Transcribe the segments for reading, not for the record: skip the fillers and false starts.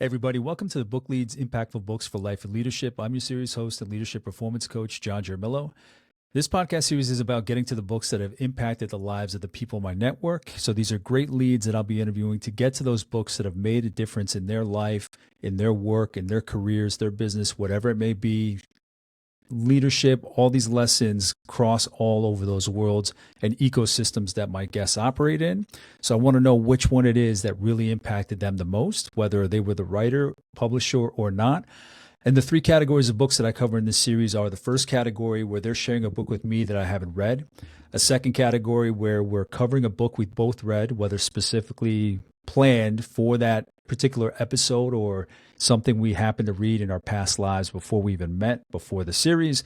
Everybody, welcome to the Book Leads Impactful Books for Life and Leadership. I'm your series host and leadership performance coach, John Jermillo. This podcast series is about getting to the books that have impacted the lives of the people in my network. So these are great leads that I'll be interviewing to get to those books that have made a difference in their life, in their work, in their careers, their business, whatever it may be. Leadership, all these lessons cross all over those worlds and ecosystems that my guests operate in. So I want to know which one it is that really impacted them the most, whether they were the writer, publisher, or not. And the three categories of books that I cover in this series are the first category where they're sharing a book with me that I haven't read, a second category where we're covering a book we've both read, whether specifically planned for that particular episode or something we happened to read in our past lives before we even met, before the series.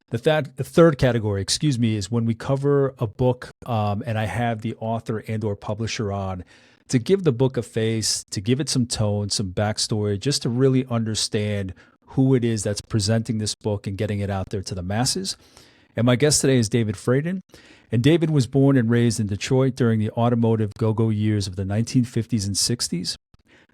The third category, is when we cover a book and I have the author and or publisher on to give the book a face, to give it some tone, some backstory, just to really understand who it is that's presenting this book and getting it out there to the masses. And my guest today is David Fradin. And David was born and raised in Detroit during the automotive go-go years of the 1950s and 60s.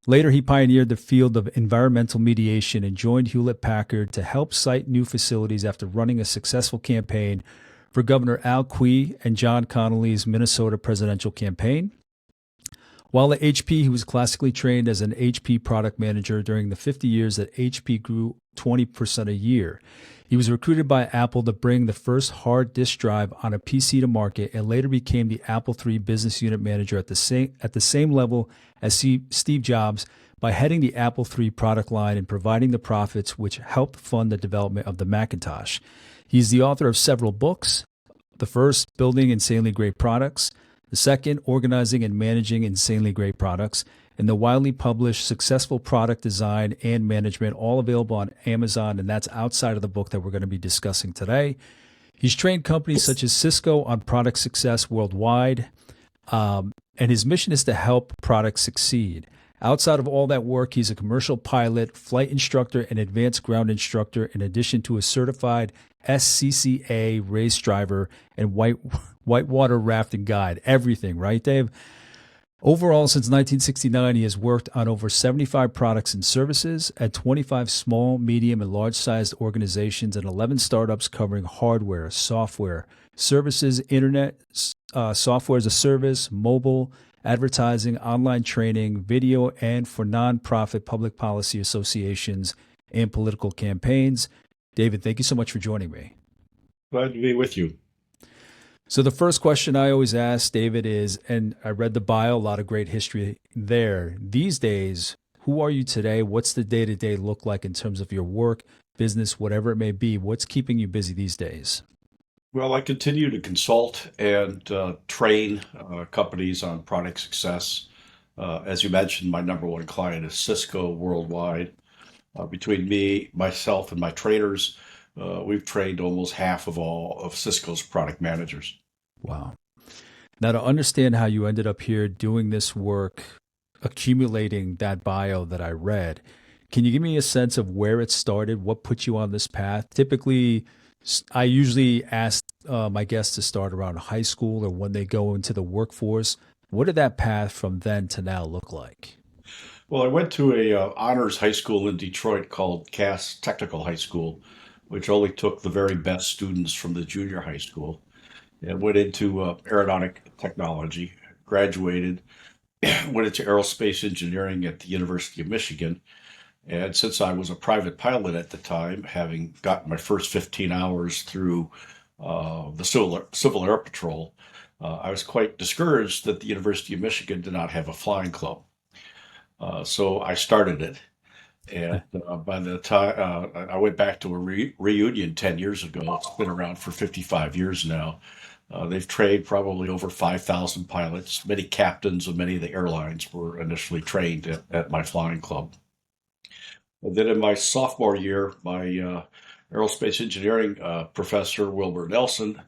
Later, he pioneered the field of environmental mediation and joined Hewlett-Packard to help site new facilities after running a successful campaign for Governor Al Quie and John Connolly's Minnesota presidential campaign. While at HP, he was classically trained as an HP product manager during the 50 years that HP grew 20% a year. He was recruited by Apple to bring the first hard disk drive on a PC to market and later became the Apple III business unit manager at the same level as Steve Jobs by heading the Apple III product line and providing the profits which helped fund the development of the Macintosh. He's the author of several books. The first, Building Insanely Great Products. The second, Organizing and Managing Insanely Great Products. And the widely published Successful Product Design and Management, all available on Amazon, and that's outside of the book that we're going to be discussing today. He's trained companies such as Cisco on product success worldwide, and his mission is to help products succeed. Outside of all that work, he's a commercial pilot, flight instructor, and advanced ground instructor, in addition to a certified SCCA race driver and whitewater rafting guide. Everything, right, Dave? Overall, since 1969, he has worked on over 75 products and services at 25 small, medium, and large-sized organizations and 11 startups covering hardware, software, services, internet, software as a service, mobile, advertising, online training, video, and for nonprofit public policy associations and political campaigns. David, thank you so much for joining me. Glad to be with you. So the first question I always ask, David, is, and I read the bio, a lot of great history there. These days, who are you today? What's the day-to-day look like in terms of your work, business, whatever it may be? What's keeping you busy these days? Well, I continue to consult and train companies on product success. As you mentioned, my number one client is Cisco worldwide. Between myself, and my trainers, we've trained almost half of all of Cisco's product managers. Wow. Now, to understand how you ended up here doing this work, accumulating that bio that I read, can you give me a sense of where it started? What put you on this path? Typically, I usually ask my guests to start around high school or when they go into the workforce. What did that path from then to now look like? Well, I went to a honors high school in Detroit called Cass Technical High School, which only took the very best students from the junior high school, and went into aeronautic technology, graduated, went into aerospace engineering at the University of Michigan. And since I was a private pilot at the time, having gotten my first 15 hours through the Civil Air Patrol, I was quite discouraged that the University of Michigan did not have a flying club. So I started it. And by the time I went back to a reunion 10 years ago, it's been around for 55 years now. They've trained probably over 5,000 pilots. Many captains of many of the airlines were initially trained at my flying club. And then in my sophomore year, my aerospace engineering professor, Wilbur Nelson,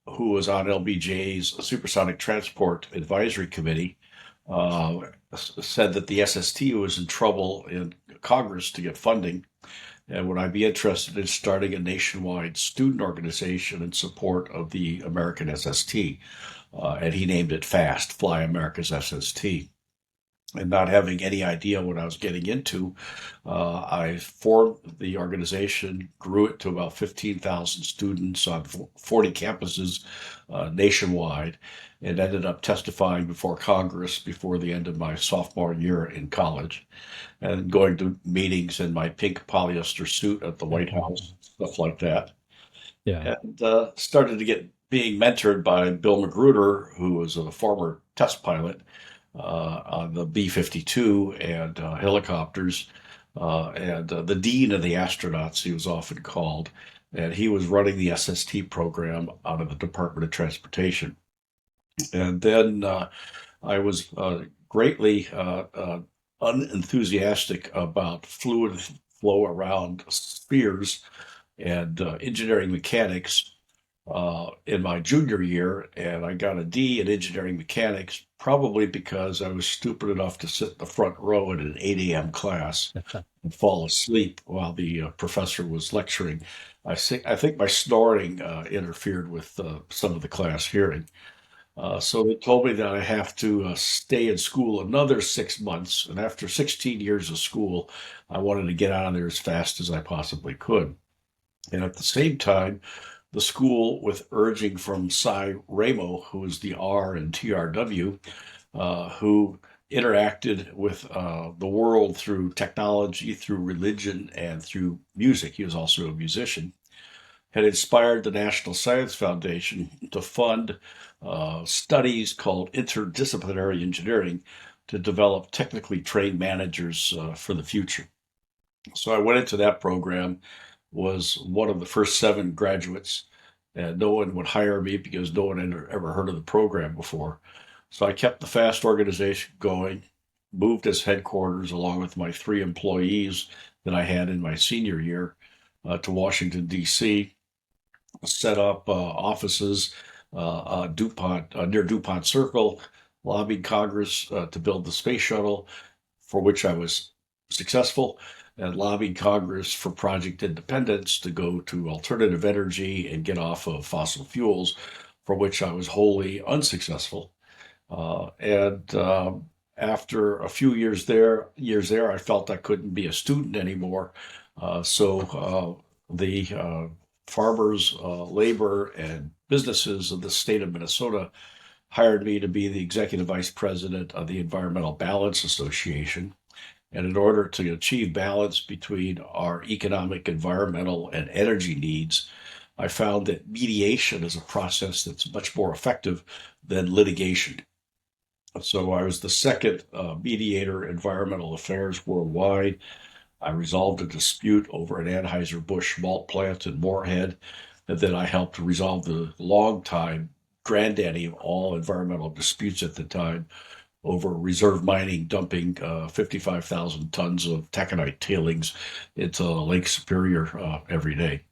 who was on LBJ's Supersonic Transport Advisory Committee, said that the SST was in trouble in Congress to get funding, and would I be interested in starting a nationwide student organization in support of the American SST? And he named it FAST, Fly America's SST. and not having any idea what I was getting into, I formed the organization, grew it to about 15,000 students on 40 campuses nationwide, and ended up testifying before Congress before the end of my sophomore year in college, and going to meetings in my pink polyester suit at the White House, stuff like that. Yeah. And started to get being mentored by Bill Magruder, who was a former test pilot on the B-52 and helicopters, and the dean of the astronauts, he was often called, and he was running the SST program out of the Department of Transportation. And then I was greatly unenthusiastic about fluid flow around spheres and engineering mechanics in my junior year, and I got a D in engineering mechanics, probably because I was stupid enough to sit in the front row at an 8 a.m. class and fall asleep while the professor was lecturing. I think my snoring interfered with some of the class hearing. So they told me that I have to stay in school another 6 months. And after 16 years of school, I wanted to get out of there as fast as I possibly could. And at the same time, the school, with urging from Cy Ramo, who is the R in TRW, who interacted with the world through technology, through religion, and through music. He was also a musician, had inspired the National Science Foundation to fund studies called interdisciplinary engineering to develop technically trained managers for the future. So I went into that program, was one of the first 7 graduates, and no one would hire me because no one had ever heard of the program before. So I kept the FAST organization going, moved as headquarters along with my 3 employees that I had in my senior year to Washington, D.C., set up offices DuPont near DuPont Circle, lobbied Congress to build the space shuttle, for which I was successful, and lobbied Congress for Project Independence to go to alternative energy and get off of fossil fuels, for which I was wholly unsuccessful. And after a few years there, I felt I couldn't be a student anymore. So the farmers, labor, and businesses of the state of Minnesota hired me to be the executive vice president of the Environmental Balance Association. And in order to achieve balance between our economic, environmental, and energy needs, I found that mediation is a process that's much more effective than litigation. So I was the second mediator in environmental affairs worldwide. I resolved a dispute over an Anheuser-Busch malt plant in Moorhead, and then I helped resolve the long-time granddaddy of all environmental disputes at the time over reserve mining dumping 55,000 tons of taconite tailings into Lake Superior every day.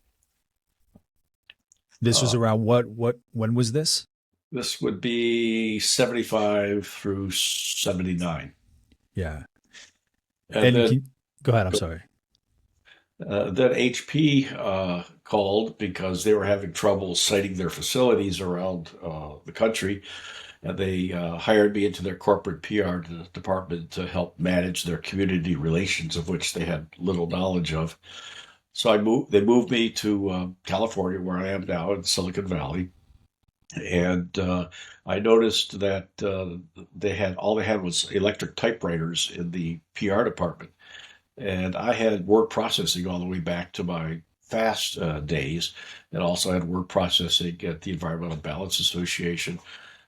This was Uh, around when was this? this would be 75 through 79. Yeah. And And then go ahead. I'm sorry. Then HP called because they were having trouble siting their facilities around the country, and they hired me into their corporate PR department to help manage their community relations, of which they had little knowledge of. So they moved me to California, where I am now in Silicon Valley, and I noticed that all they had was electric typewriters in the PR department. And I had word processing all the way back to my fast days, and also had word processing at the Environmental Balance Association.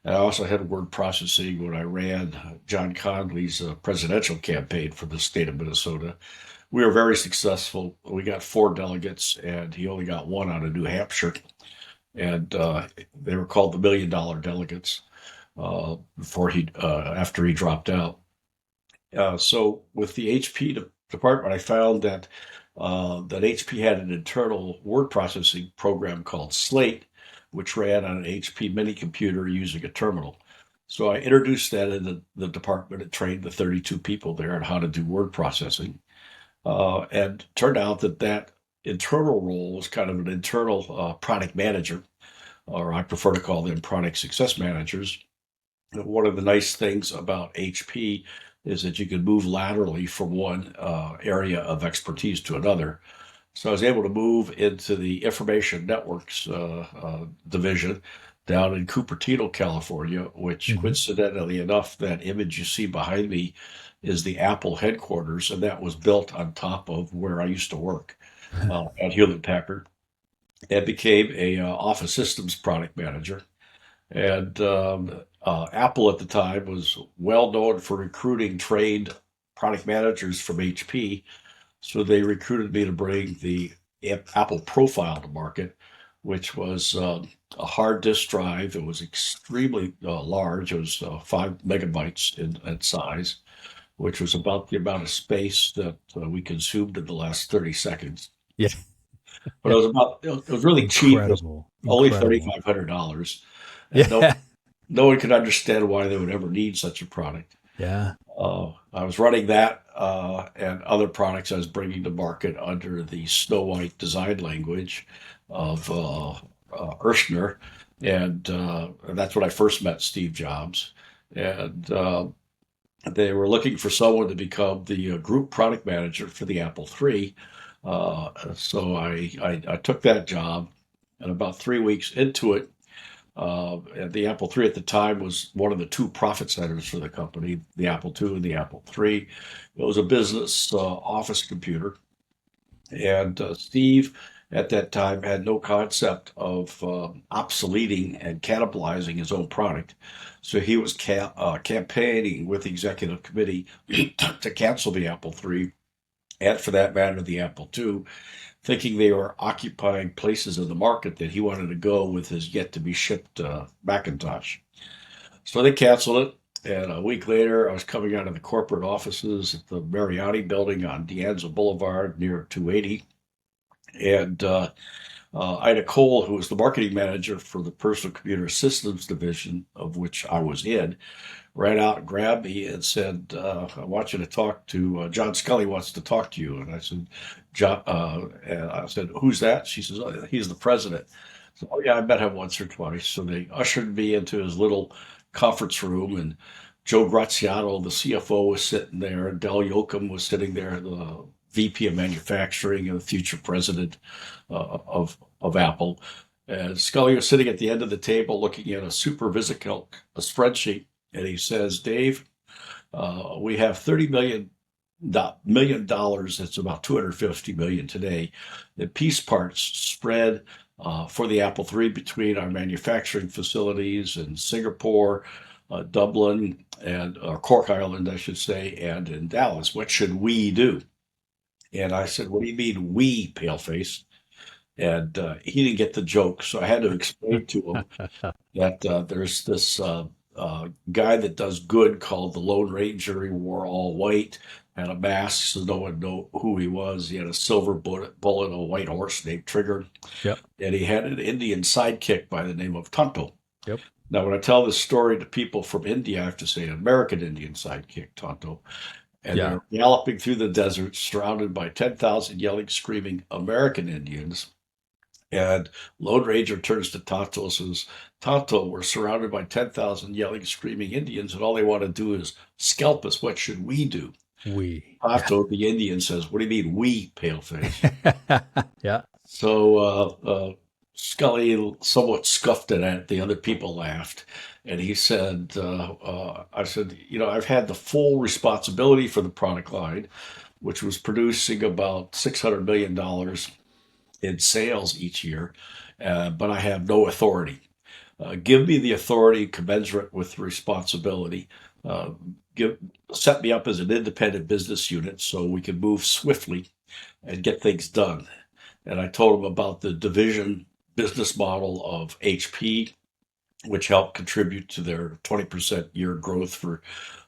And I also had word processing when I ran John Conley's presidential campaign for the state of Minnesota. We were very successful. We got 4 delegates, and he only got one out of New Hampshire. And they were called the $1 million delegates after he dropped out. So with the HP department, I found that HP had an internal word processing program called Slate, which ran on an HP mini computer using a terminal. So I introduced that in the department and trained the 32 people there on how to do word processing. And turned out that internal role was kind of an internal product manager, or I prefer to call them product success managers. One of the nice things about HP is that you can move laterally from one area of expertise to another. So I was able to move into the information networks division down in Cupertino, California, which Hmm. coincidentally enough, that image you see behind me is the Apple headquarters, and that was built on top of where I used to work at Hewlett Packard, and became a office systems product manager. And Apple at the time was well known for recruiting trained product managers from HP, so they recruited me to bring the Apple Profile to market, which was a hard disk drive. It was extremely large. It was 5 megabytes in size, which was about the amount of space that we consumed in the last 30 seconds. Yeah. But it was really cheap. It was Incredible. only Incredible. $3,500, and Yeah. no one could understand why they would ever need such a product. Yeah. I was running that and other products I was bringing to market under the Snow White design language of Urshner. And that's when I first met Steve Jobs. And they were looking for someone to become the group product manager for the Apple III. So I took that job. And about 3 weeks into it, and the Apple III at the time was one of the two profit centers for the company, the Apple II and the Apple III. It was a business office computer. And Steve at that time had no concept of obsoleting and cannibalizing his own product. So he was campaigning with the executive committee to cancel the Apple III, and for that matter, the Apple II, thinking they were occupying places in the market that he wanted to go with his yet to be shipped Macintosh. So they canceled it. And a week later, I was coming out of the corporate offices at the Mariotti building on De Anza Boulevard near 280. And Ida Cole, who was the marketing manager for the personal computer systems division, of which I was in, ran out and grabbed me and said, I want you to talk to John Scully wants to talk to you. And I said, John, and I said, who's that? She says, oh, he's the president. So, oh, yeah, I met him once or twice. So they ushered me into his little conference room, and Joe Graziano, the CFO, was sitting there, and Del Yoakum was sitting there, the VP of manufacturing and the future president of Apple. And Scully was sitting at the end of the table looking at a super VisiCalc, a spreadsheet, and he says, Dave, we have $30 million. That's about 250 million today. The piece parts spread for the Apple III between our manufacturing facilities in Singapore, Dublin, and Cork Island, I should say, and in Dallas. What should we do? And I said, what do you mean we, paleface? And he didn't get the joke. So I had to explain to him that there's this guy that does good called the Lone Ranger. He wore all white, had a mask so no one knew who he was. He had a silver bullet, a white horse named Trigger, Yep. and he had an Indian sidekick by the name of Tonto. Yep. Now, when I tell this story to people from India, I have to say an American Indian sidekick, Tonto. And Yeah. they're galloping through the desert, surrounded by 10,000 yelling, screaming American Indians. And Lone Ranger turns to Tonto and says, Tonto, we're surrounded by 10,000 yelling, screaming Indians, and all they want to do is scalp us. What should we do? We. Tonto, the Indian, says, what do you mean, we, paleface? Yeah. So Scully somewhat scuffed it at the other people laughed. And he said, I said, I've had the full responsibility for the product line, which was producing about $600 million in sales each year, but I have no authority. Give me the authority commensurate with responsibility. Uh, Set me up as an independent business unit so we can move swiftly and get things done. And I told him about the division business model of HP, which helped contribute to their 20% year growth for,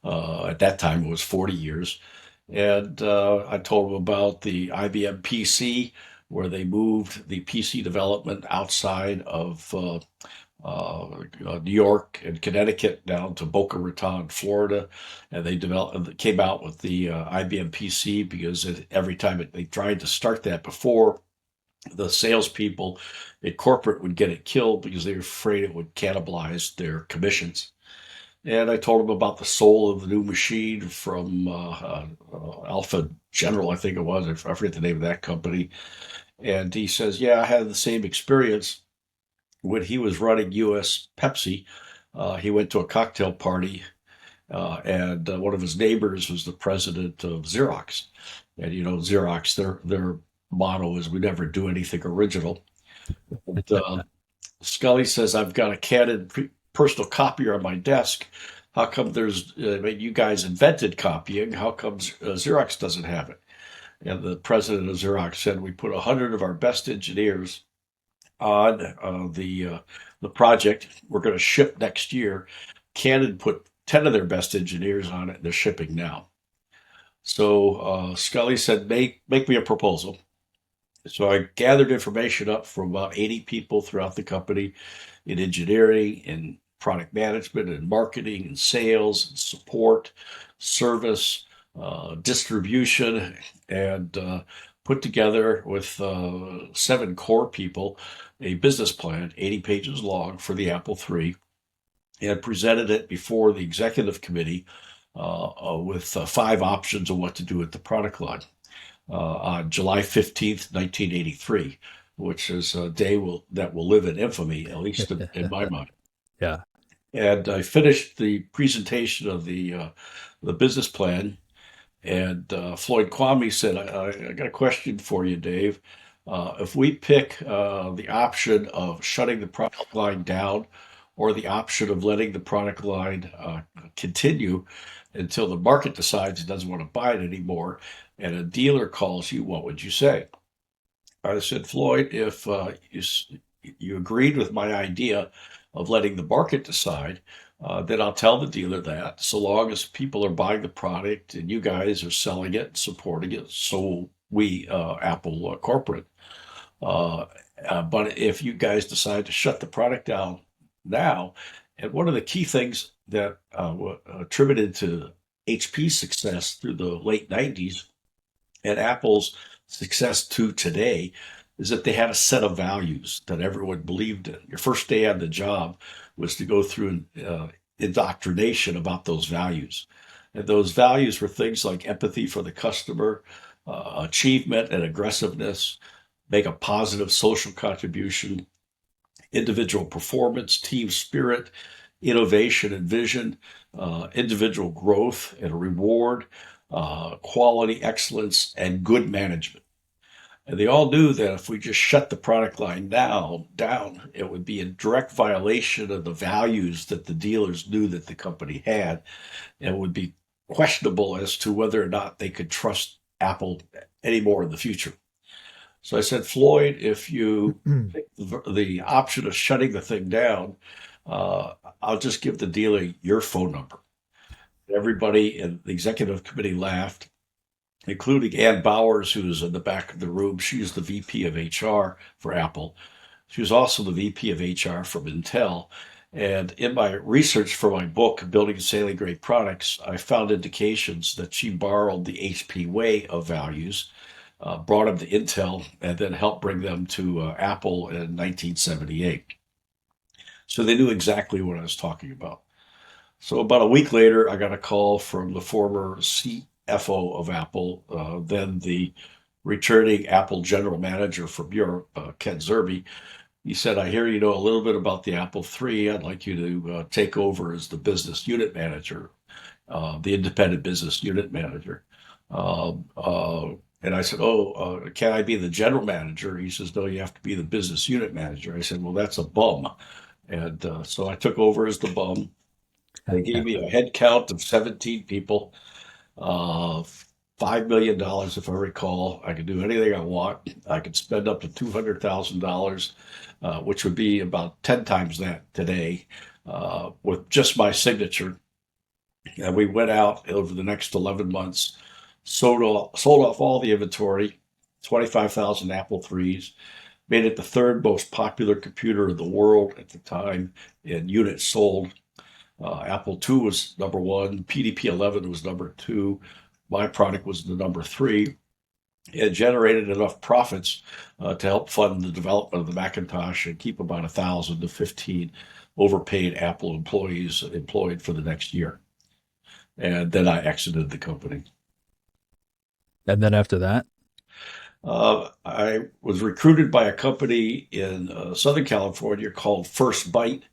at that time, it was 40 years. And I told him about the IBM PC, where they moved the PC development outside of New York and Connecticut down to Boca Raton, Florida, and they came out with the IBM PC because every time they tried to start that before, the salespeople at corporate would get it killed because they were afraid it would cannibalize their commissions. And I told him about the soul of the new machine from Alpha General, I think it was. I forget the name of that company. And he says, yeah, I had the same experience when he was running US Pepsi. He went to a cocktail party, and one of his neighbors was the president of Xerox. And Xerox, their motto is we never do anything original. But, Scully says, I've got a Canon personal copier on my desk. How come you guys invented copying? How come Xerox doesn't have it? And the president of Xerox said, we put 100 of our best engineers on the project we're going to ship next year. Canon put 10 of their best engineers on it, and they're shipping now. So Scully said, make me a proposal. So I gathered information up from about 80 people throughout the company in engineering and product management and marketing and sales and support, service, distribution, and put together with 7 core people a business plan, 80 pages long, for the Apple III, and presented it before the executive committee with 5 options of what to do with the product line on July 15th, 1983, which is a day that will live in infamy, at least in my mind. Yeah. And I finished the presentation of the business plan, and Floyd Kwame said, I got a question for you, Dave. If we pick the option of shutting the product line down or the option of letting the product line continue until the market decides it doesn't want to buy it anymore, and a dealer calls you, what would you say? I said, Floyd, if you agreed with my idea of letting the market decide, then I'll tell the dealer that so long as people are buying the product and you guys are selling it and supporting it, so we, Apple corporate. But if you guys decide to shut the product down now, and one of the key things that attributed to HP's success through the late 90s and Apple's success to today is that they had a set of values that everyone believed in. Your first day on the job was to go through indoctrination about those values. And those values were things like empathy for the customer, achievement and aggressiveness, make a positive social contribution, individual performance, team spirit, innovation and vision, individual growth and reward, quality, excellence, and good management. And they all knew that if we just shut the product line down, it would be in direct violation of the values that the dealers knew that the company had, and would be questionable as to whether or not they could trust Apple anymore in the future. So I said, Floyd, if you pick the option of shutting the thing down, I'll just give the dealer your phone number. Everybody in the executive committee laughed, including Ann Bowers, who's in the back of the room. She's the VP of HR for Apple. She was also the VP of HR from Intel. And in my research for my book, Building and Sailing Great Products, I found indications that she borrowed the HP way of values, brought them to Intel, and then helped bring them to Apple in 1978. So they knew exactly what I was talking about. So about a week later, I got a call from the former CFO of Apple, then the returning Apple general manager from Europe, Ken Zerbe. He said, I hear you know a little bit about the Apple III. I'd like you to take over as the business unit manager, the independent business unit manager. And I said, can I be the general manager? He says, no, you have to be the business unit manager. I said, well, that's a bum. And so I took over as the bum. They gave me a head count of 17 people, $5 million, if I recall. I could do anything I want. I could spend up to $200,000, which would be about 10 times that today, with just my signature. And we went out over the next 11 months, sold off all the inventory, 25,000 Apple IIIs, made it the 3rd most popular computer in the world at the time in units sold. Apple II was number 1, PDP-11 was number 2, my product was the number 3, It generated enough profits to help fund the development of the Macintosh and keep about 1,000 to 15 overpaid Apple employees employed for the next year. And then I exited the company. And then after that, I was recruited by a company in Southern California called First Byte,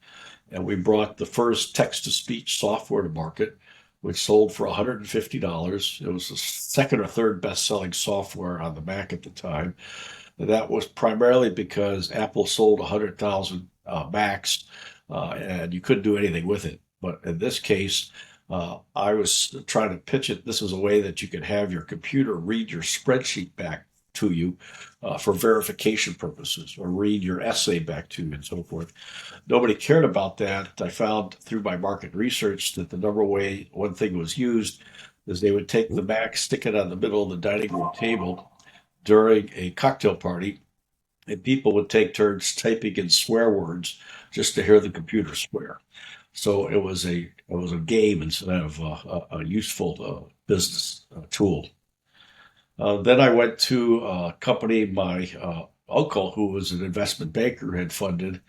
and we brought the first text-to-speech software to market, which sold for $150. It was the second or third best-selling software on the Mac at the time. And that was primarily because Apple sold 100,000 Macs, and you couldn't do anything with it. But in this case, I was trying to pitch it. This was a way that you could have your computer read your spreadsheet back to you for verification purposes, or read your essay back to you, and so forth. Nobody cared about that. I found through my market research that the number one thing was used is they would take the Mac, stick it on the middle of the dining room table during a cocktail party, and people would take turns typing in swear words just to hear the computer swear. So it was a game instead of a useful business tool. Then I went to a company my uncle, who was an investment banker, had funded,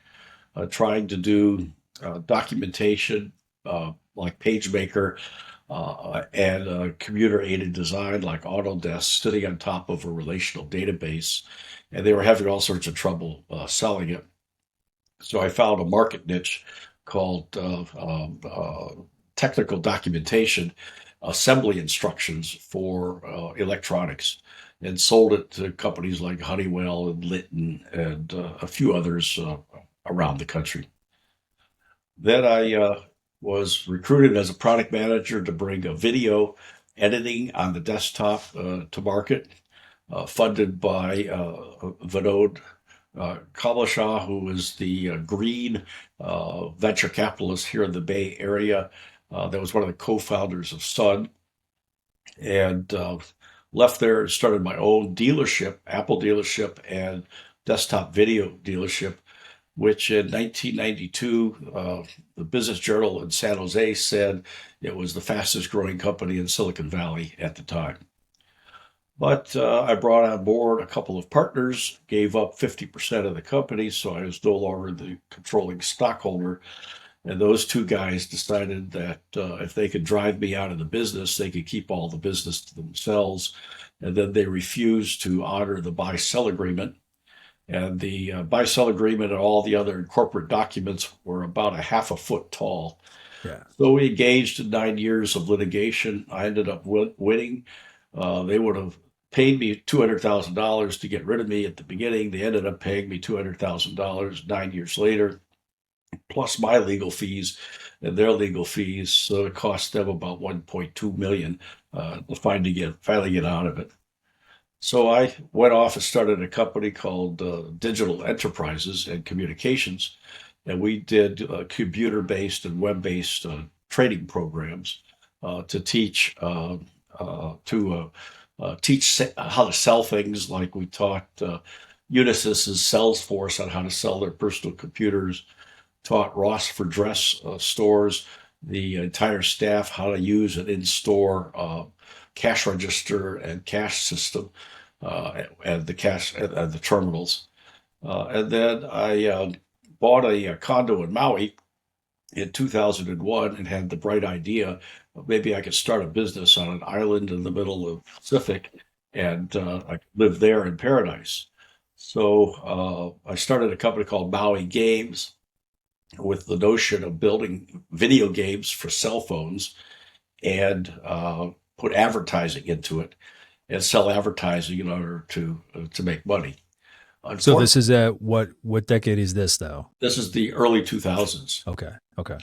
trying to do documentation like PageMaker and computer-aided design like Autodesk, sitting on top of a relational database. And they were having all sorts of trouble selling it. So I found a market niche called technical documentation, assembly instructions for electronics, and sold it to companies like Honeywell and Litton and a few others around the country. Then I was recruited as a product manager to bring a video editing on the desktop to market, funded by Vinod Kalashaw, who was the green venture capitalist here in the Bay Area. That was one of the co-founders of Sun, and left there and started my own dealership, Apple dealership, and desktop video dealership, which in 1992, the Business Journal in San Jose said it was the fastest growing company in Silicon Valley at the time. But I brought on board a couple of partners, gave up 50% of the company, so I was no longer the controlling stockholder. And those two guys decided that if they could drive me out of the business, they could keep all the business to themselves. And then they refused to honor the buy-sell agreement. And the buy-sell agreement and all the other corporate documents were about a half a foot tall. yeah. So we engaged in 9 years of litigation. I ended up winning. They would have paid me $200,000 to get rid of me at the beginning. They ended up paying me $200,000 9 years later, plus my legal fees and their legal fees. So it cost them about 1.2 million to finally get out of it. So I went off and started a company called Digital Enterprises and Communications, and we did computer-based and web-based training programs to teach how to sell things. Like we taught Unisys's Salesforce on how to sell their personal computers, taught Ross for Dress stores, the entire staff how to use an in-store cash register and cash system, and the terminals. And then I bought a condo in Maui in 2001 and had the bright idea of maybe I could start a business on an island in the middle of the Pacific, and I could live there in paradise. So I started a company called Maui Games with the notion of building video games for cell phones, and put advertising into it and sell advertising in order to make money. So this is what decade is this though? This is the early 2000s. Okay.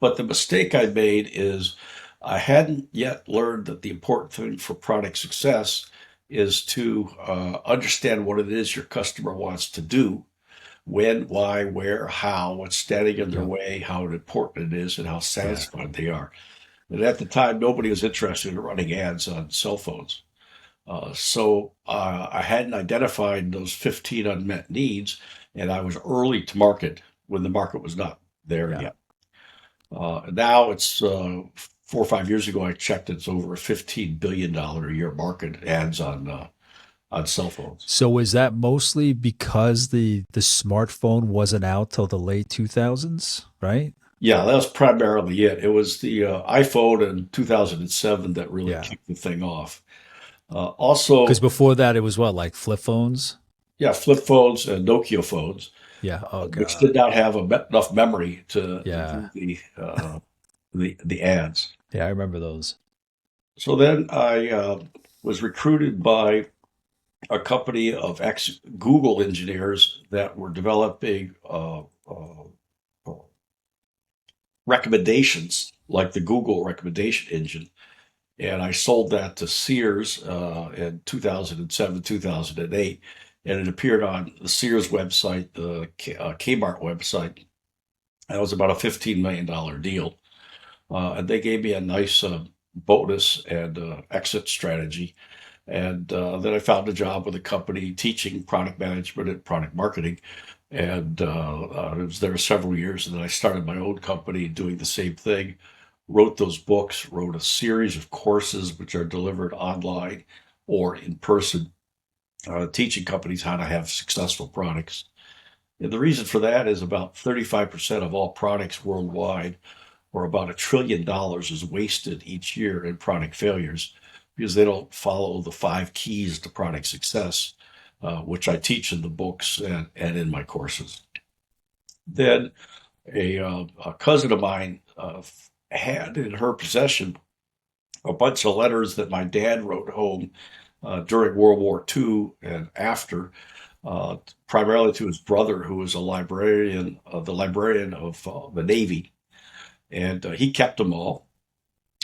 But the mistake I made is I hadn't yet learned that the important thing for product success is to understand what it is your customer wants to do, when, why, where, how, what's standing in their Yeah. way, how important it is, and how Yeah. satisfied they are. And at the time, nobody was interested in running ads on cell phones. So I hadn't identified those 15 unmet needs, and I was early to market when the market was not there Yeah. yet. Now it's 4 or 5 years ago, I checked, it's over a $15 billion a year market, ads on on cell phones. So is that mostly because the smartphone wasn't out till the late 2000s, right? Yeah, that was primarily it. It was the iPhone in 2007 that really Yeah. kicked the thing off. Because Also, before that, it was what, like flip phones? yeah, flip phones and Nokia phones, Yeah. Oh which did God. not have enough memory to Yeah. do the ads. Yeah, I remember those. So then I was recruited by a company of ex Google engineers that were developing recommendations like the Google recommendation engine. And I sold that to Sears in 2007, 2008. And it appeared on the Sears website, the Kmart website. That was about a $15 million deal. And they gave me a nice bonus and exit strategy. And then I found a job with a company teaching product management and product marketing. And I was there several years. And then I started my own company doing the same thing, wrote those books, wrote a series of courses which are delivered online or in person, teaching companies how to have successful products. And the reason for that is about 35% of all products worldwide, or about $1 trillion, is wasted each year in product failures because they don't follow the 5 keys to product success, which I teach in the books and in my courses. Then a cousin of mine had in her possession a bunch of letters that my dad wrote home during World War II and after, uh, primarily to his brother, who was a librarian, the librarian of the Navy, and he kept them all.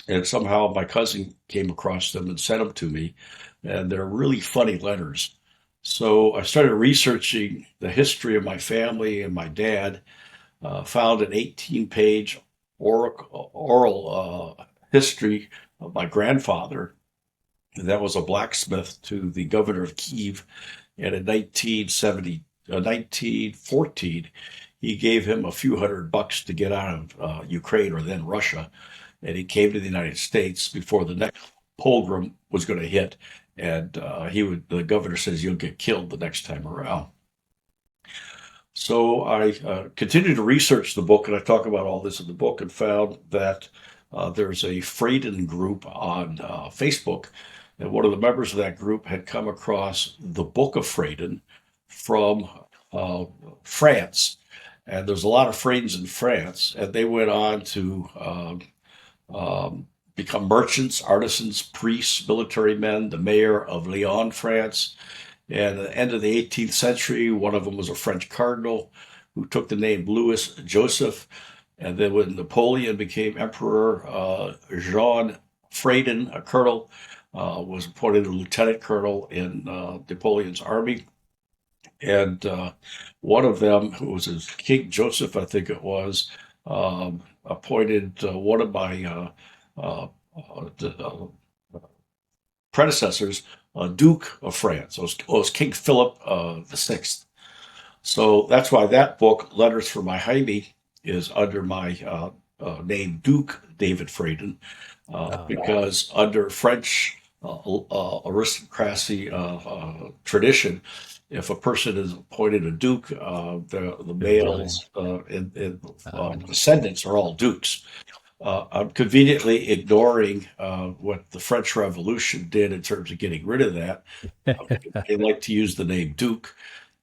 And somehow my cousin came across them and sent them to me, and they're really funny letters. So I started researching the history of my family and my dad, found an 18-page oral history of my grandfather. That was a blacksmith to the governor of Kiev. And in 1914, he gave him a few $100 to get out of Ukraine, or then Russia. And he came to the United States before the next pogrom was going to hit. And the governor says, you'll get killed the next time around. So I continued to research the book, and I talk about all this in the book, and found that there's a Fradin group on Facebook, and one of the members of that group had come across the Book of Fradin from uh, France. And there's a lot of Fradins in France, and they went on to become merchants, artisans, priests, military men, the mayor of Lyon, France. And at the end of the 18th century, one of them was a French cardinal who took the name Louis Joseph. And then when Napoleon became emperor, Jean Fradin, a colonel, was appointed a lieutenant colonel in Napoleon's army. And one of them, who was his King Joseph, I think it was, appointed one of my predecessors, Duke of France. It was King Philip the Sixth. So that's why that book, Letters from my Hymie, is under my name, Duke David Fradin, Oh, because under French aristocracy tradition, if a person is appointed a duke, the they're really. males and Uh, descendants are all dukes. I'm conveniently ignoring what the French Revolution did in terms of getting rid of that. They like to use the name Duke.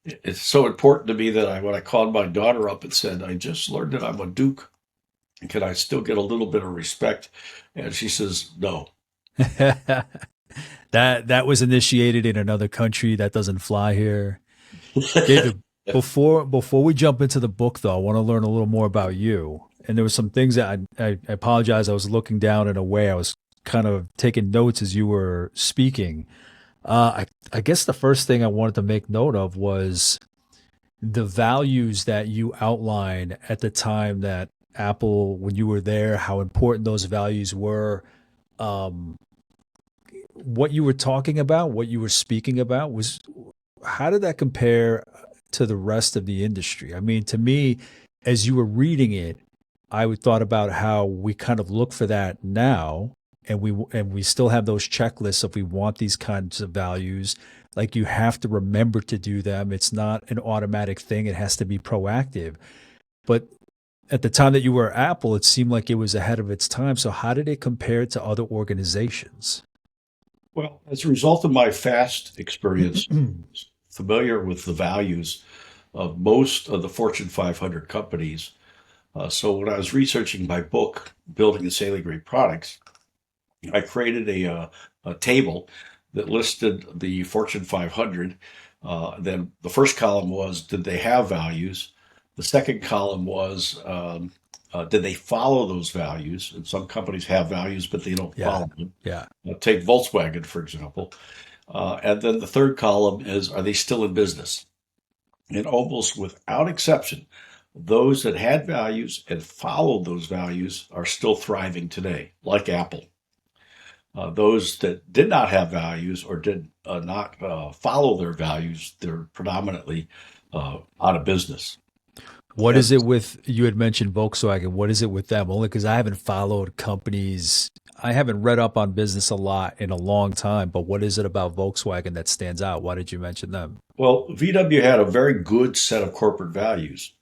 It's so important to me that when I called my daughter up and said, I just learned that I'm a Duke, can I still get a little bit of respect? And she says, no. that was initiated in another country that doesn't fly here. David, before we jump into the book, though, I want to learn a little more about you. And there were some things that I apologize. I was looking down in a way. I was kind of taking notes as you were speaking. I guess the first thing I wanted to make note of was the values that you outlined at the time that Apple, when you were there, how important those values were. Um, what you were talking about, what you were speaking about was how did that compare to the rest of the industry? I mean, to me, as you were reading it, I would thought about how we kind of look for that now, and we still have those checklists if we want these kinds of values. Like, you have to remember to do them. It's not an automatic thing. It has to be proactive. But at the time that you were at Apple, it seemed like it was ahead of its time. So how did it compare to other organizations? Well, as a result of my fast experience, familiar with the values of most of the Fortune 500 companies. So when I was researching my book, Building and Sailing Great Products, I created a table that listed the Fortune 500. Then the first column was, did they have values? The second column was, did they follow those values? And some companies have values, but they don't Yeah. follow them. Yeah. Take Volkswagen, for example. And then the third column is, are they still in business? And almost without exception, those that had values and followed those values are still thriving today, like Apple. Those that did not have values or did not follow their values, they're predominantly out of business. What And is it with, you had mentioned Volkswagen. What is it with them? Only because I haven't followed companies. I haven't read up on business a lot in a long time, but what is it about Volkswagen that stands out? Why did you mention them? well, VW had a very good set of corporate values,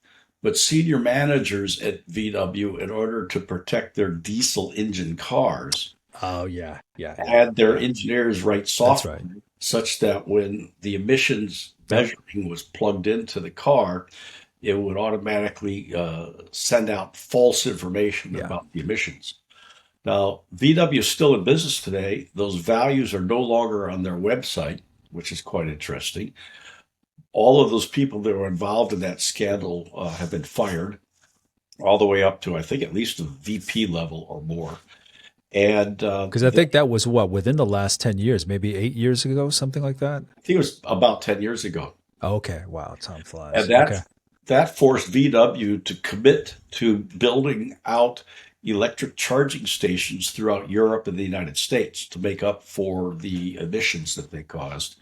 but senior managers at VW, in order to protect their diesel engine cars, Oh, yeah. Yeah. Yeah. had their Yeah. engineers write That's software right. such that when the emissions Yep. measuring was plugged into the car, it would automatically send out false information Yeah. about the emissions. Now, VW is still in business today. Those values are no longer on their website, which is quite interesting. All of those people that were involved in that scandal have been fired, all the way up to, I think, at least a VP level or more. And Because I think that was what, within the last 10 years, maybe 8 years ago, something like that. I think it was about 10 years ago. Okay. Wow. Time And flies. Okay. that forced VW to commit to building out electric charging stations throughout Europe and the United States to make up for the emissions that they caused.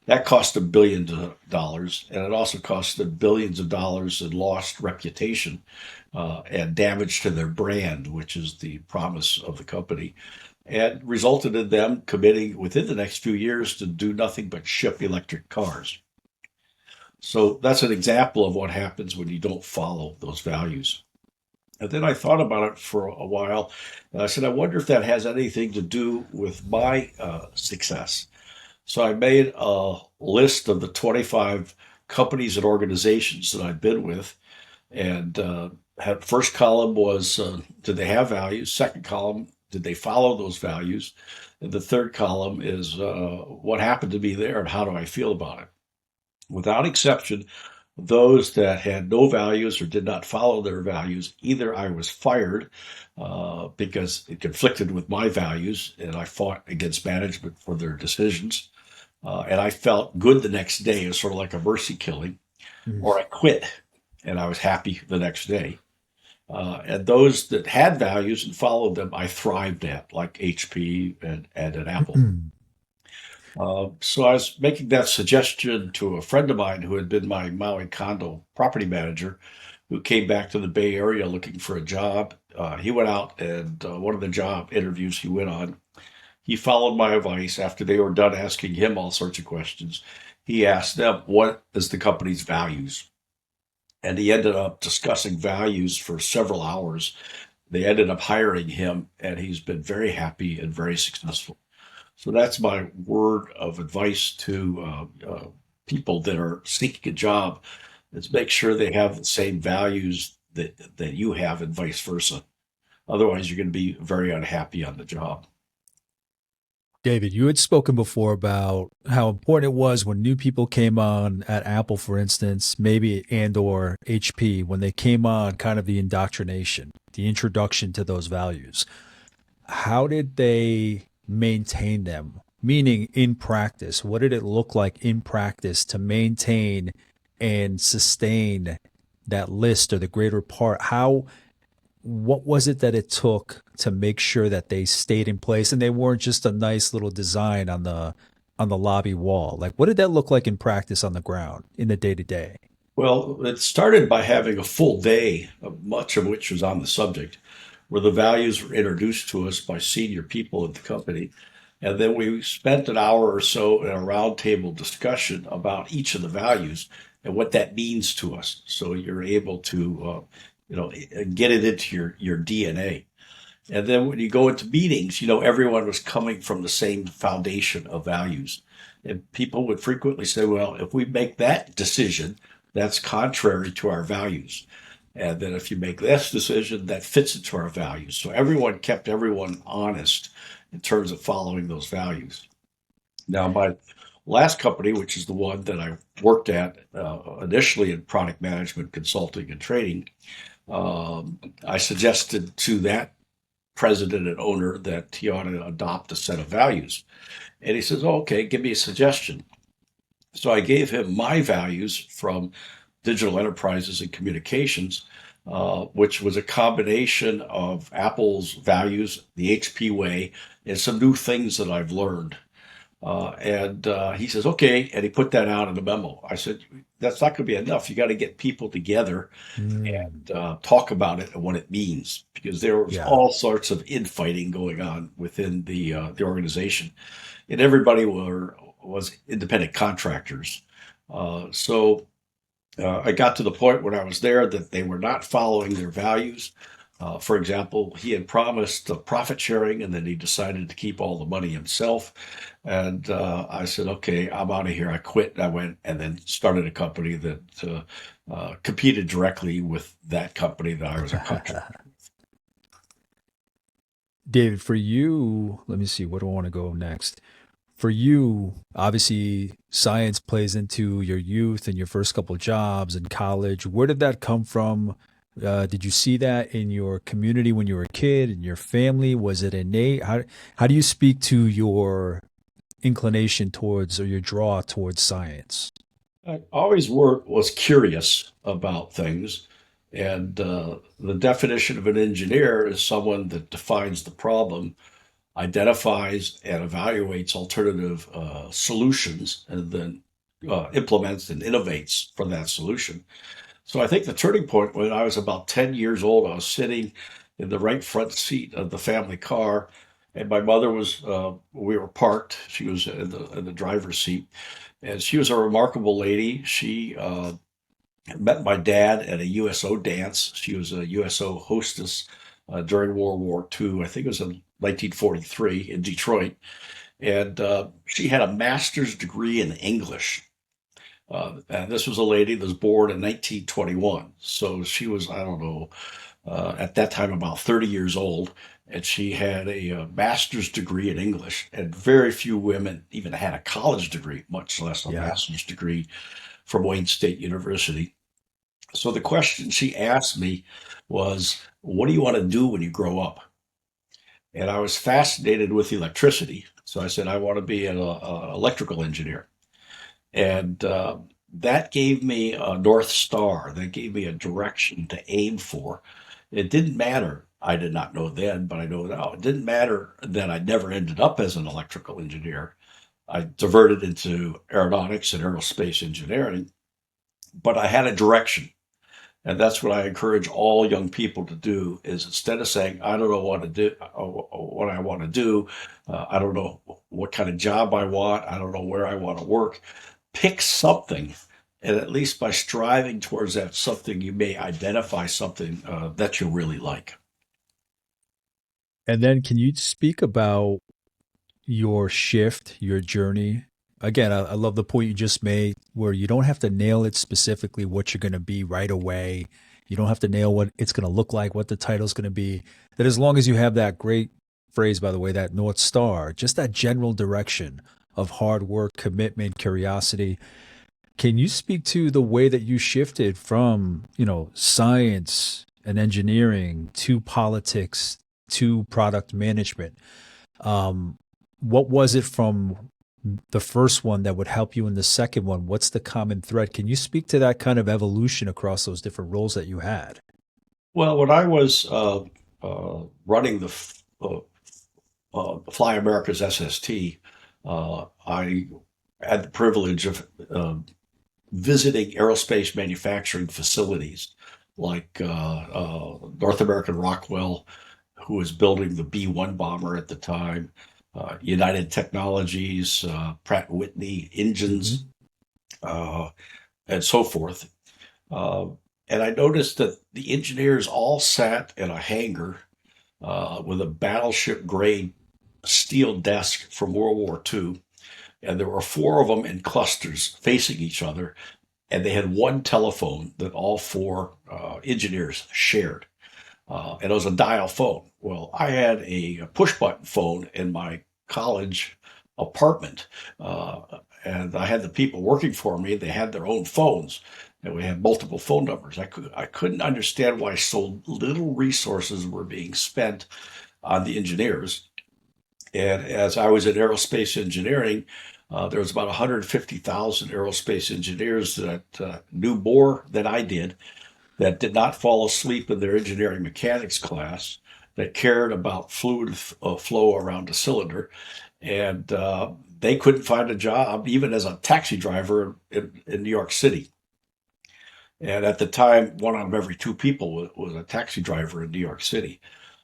That cost them billions of dollars, and it also cost them billions of dollars in lost reputation and damage to their brand, which is the promise of the company, and resulted in them committing within the next few years to do nothing but ship electric cars. So that's an example of what happens when you don't follow those values. And then I thought about it for a while, and I said, I wonder if that has anything to do with my success. So I made a list of the 25 companies and organizations that I've been with, and had first column was, did they have values? Second column, did they follow those values? And the third column is, what happened to me there and how do I feel about it? Without exception, those that had no values or did not follow their values, either I was fired because it conflicted with my values and I fought against management for their decisions, and I felt good the next day. It was sort of like a mercy killing, Mm. or I quit and I was happy the next day. And those that had values and followed them, I thrived at, like HP and at Apple. So I was making that suggestion to a friend of mine who had been my Maui condo property manager, who came back to the Bay Area looking for a job. He went out, and one of the job interviews he went on, he followed my advice. After they were done asking him all sorts of questions, he asked them, what is the company's values? And he ended up discussing values for several hours. They ended up hiring him, and he's been very happy and very successful. So that's my word of advice to people that are seeking a job, is make sure they have the same values that you have and vice versa. Otherwise, you're going to be very unhappy on the job. David, you had spoken before about how important it was when new people came on at Apple, for instance, maybe and or HP, when they came on, kind of the indoctrination, the introduction to those values. How did they maintain them? Meaning, in practice, what did it look like in practice to maintain and sustain that list, or the greater part? What was it that it took to make sure that they stayed in place and they weren't just a nice little design on the lobby wall? Like, what did that look like in practice on the ground in the day to day? Well, it started by having a full day, much of which was on the subject. where the values were introduced to us by senior people at the company. And then we spent an hour or so in a roundtable discussion about each of the values and what that means to us. So you're able to, get it into your DNA. And then when you go into meetings, everyone was coming from the same foundation of values. And people would frequently say, well, if we make that decision, that's contrary to our values. And then if you make this decision, that fits into our values. So everyone kept everyone honest in terms of following those values. Now, my last company, which is the one that I worked at initially in product management, consulting, and training, I suggested to that president and owner that he ought to adopt a set of values. And he says, oh, okay, give me a suggestion. So I gave him my values from digital enterprises and communications, which was a combination of Apple's values, the HP way, and some new things that I've learned. And he says, okay. And he put that out in a memo. I said, that's not going to be enough. You got to get people together and talk about it and what it means, because there was all sorts of infighting going on within the organization, and everybody was independent contractors. So I got to the point when I was there that they were not following their values. For example, he had promised profit sharing, and then he decided to keep all the money himself. And I said, okay, I'm out of here. I quit. And I went and then started a company that competed directly with that company that I was a contractor. David, for you, let me see, what do I want to go next? For you, obviously, science plays into your youth and your first couple of jobs in college. Where did that come from? Did you see that in your community when you were a kid, in your family? Was it innate? How do you speak to your inclination towards, or your draw towards, science? I always was curious about things. And the definition of an engineer is someone that defines the problem, identifies and evaluates alternative solutions, and then implements and innovates from that solution. So I think the turning point, when I was about 10 years old, I was sitting in the right front seat of the family car, and my mother was, we were parked. She was in the driver's seat, and she was a remarkable lady. She met my dad at a USO dance. She was a USO hostess during World War II. I think it was in 1943 in Detroit. And she had a master's degree in English. And this was a lady that was born in 1921. So she was, I don't know, at that time about 30 years old. And she had a master's degree in English. And very few women even had a college degree, much less a master's degree from Wayne State University. So the question she asked me was, what do you want to do when you grow up? And I was fascinated with electricity. So I said, I want to be an electrical engineer. And that gave me a North Star. That gave me a direction to aim for. It didn't matter. I did not know then, but I know now. It didn't matter that I never ended up as an electrical engineer. I diverted into aeronautics and aerospace engineering, but I had a direction. And that's what I encourage all young people to do, is instead of saying, I don't know what to do, what I want to do, I don't know what kind of job I want, I don't know where I want to work, pick something. And at least by striving towards that something, you may identify something that you really like. And then can you speak about your shift, your journey? Again, I love the point you just made, where you don't have to nail it specifically what you're going to be right away. You don't have to nail what it's going to look like, what the title's going to be. That as long as you have that great phrase, by the way, that North Star, just that general direction of hard work, commitment, curiosity. Can you speak to the way that you shifted from, science and engineering to politics to product management? What was it from the first one that would help you in the second one? What's the common thread? Can you speak to that kind of evolution across those different roles that you had? Well, when I was running the Fly America's SST, I had the privilege of visiting aerospace manufacturing facilities like North American Rockwell who was building the B-1 bomber at the time, United Technologies, Pratt Whitney engines, Hmm. uh, and so forth. Uh, and I noticed that the engineers all sat in a hangar with a battleship grade steel desk from World War II. And there were four of them in clusters facing each other. And they had one telephone that all four engineers shared. And it was a dial phone. Well, I had a push button phone in my college apartment. Uh, and I had the people working for me, they had their own phones. And we had multiple phone numbers. I couldn't understand why so little resources were being spent on the engineers. And as I was in aerospace engineering, there was about 150,000 aerospace engineers that knew more than I did, that did not fall asleep in their engineering mechanics class, that cared about fluid flow around a cylinder, and they couldn't find a job even as a taxi driver in New York City. And at the time, one out of every two people was a taxi driver in New York City.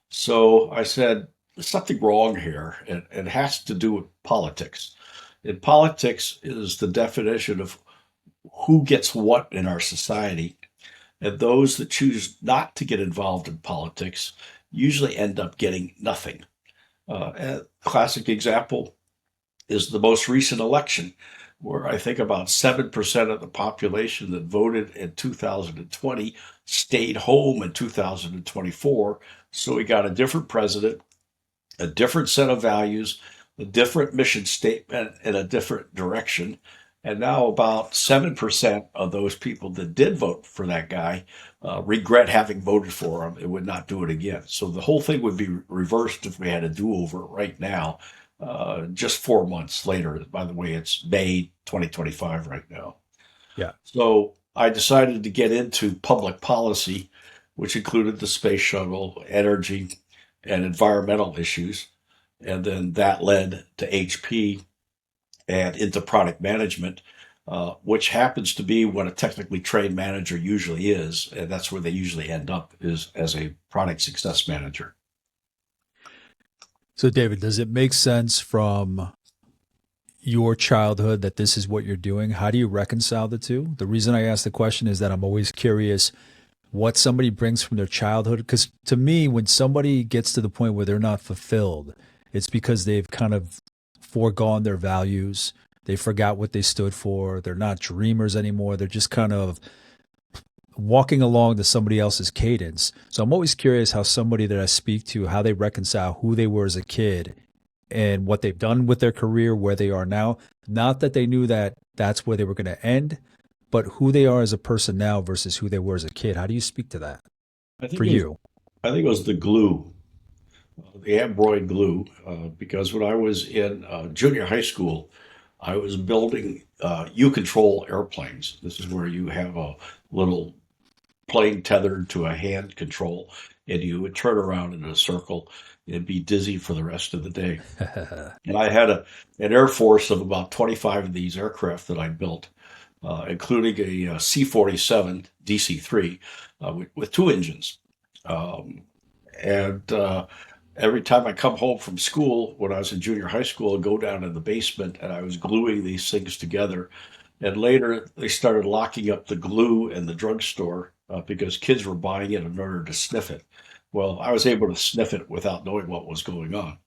So I said, there's something wrong here. And it has to do with politics. And politics is the definition of who gets what in our society. And those that choose not to get involved in politics usually end up getting nothing. A classic example is the most recent election, where I think about 7% of the population that voted in 2020 stayed home in 2024. So we got a different president, a different set of values, a different mission statement, and a different direction. And now about 7% of those people that did vote for that guy regret having voted for him and would not do it again. So the whole thing would be reversed if we had a do-over right now, just 4 months later. By the way, it's May 2025 right now. Yeah. So I decided to get into public policy, which included the space shuttle, energy, and environmental issues. And then that led to HP and into product management, which happens to be what a technically trained manager usually is. And that's where they usually end up, is as a product success manager. So, David, does it make sense from your childhood that this is what you're doing? How do you reconcile the two? The reason I ask the question is that I'm always curious what somebody brings from their childhood. Because to me, when somebody gets to the point where they're not fulfilled, it's because they've kind of foregone their values. They forgot what they stood for. They're not dreamers anymore. They're just kind of walking along to somebody else's cadence. So I'm always curious how somebody that I speak to, how they reconcile who they were as a kid and what they've done with their career, where they are now. Not that they knew that that's where they were going to end, but who they are as a person now versus who they were as a kid. How do you speak to that I for think it was, you? I think it was the glue, the ambroid glue, because when I was in junior high school, I was building U-control airplanes. This is where you have a little plane tethered to a hand control, and you would turn around in a circle and be dizzy for the rest of the day. And I had an air force of about 25 of these aircraft that I built, including a C-47 DC-3 with two engines. Um, and every time I come home from school, when I was in junior high school, I'd go down in the basement and I was gluing these things together. And later, they started locking up the glue in the drugstore because kids were buying it in order to sniff it. Well, I was able to sniff it without knowing what was going on.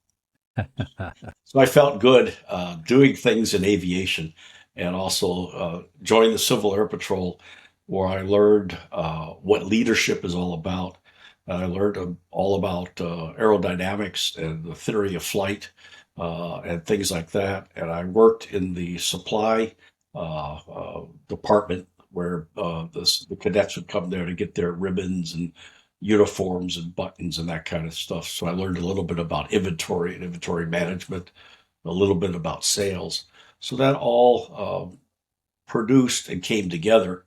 So I felt good doing things in aviation, and also joined the Civil Air Patrol, where I learned what leadership is all about. I learned all about aerodynamics and the theory of flight and things like that. And I worked in the supply department, where the cadets would come there to get their ribbons and uniforms and buttons and that kind of stuff. So I learned a little bit about inventory and inventory management, a little bit about sales. So that all produced and came together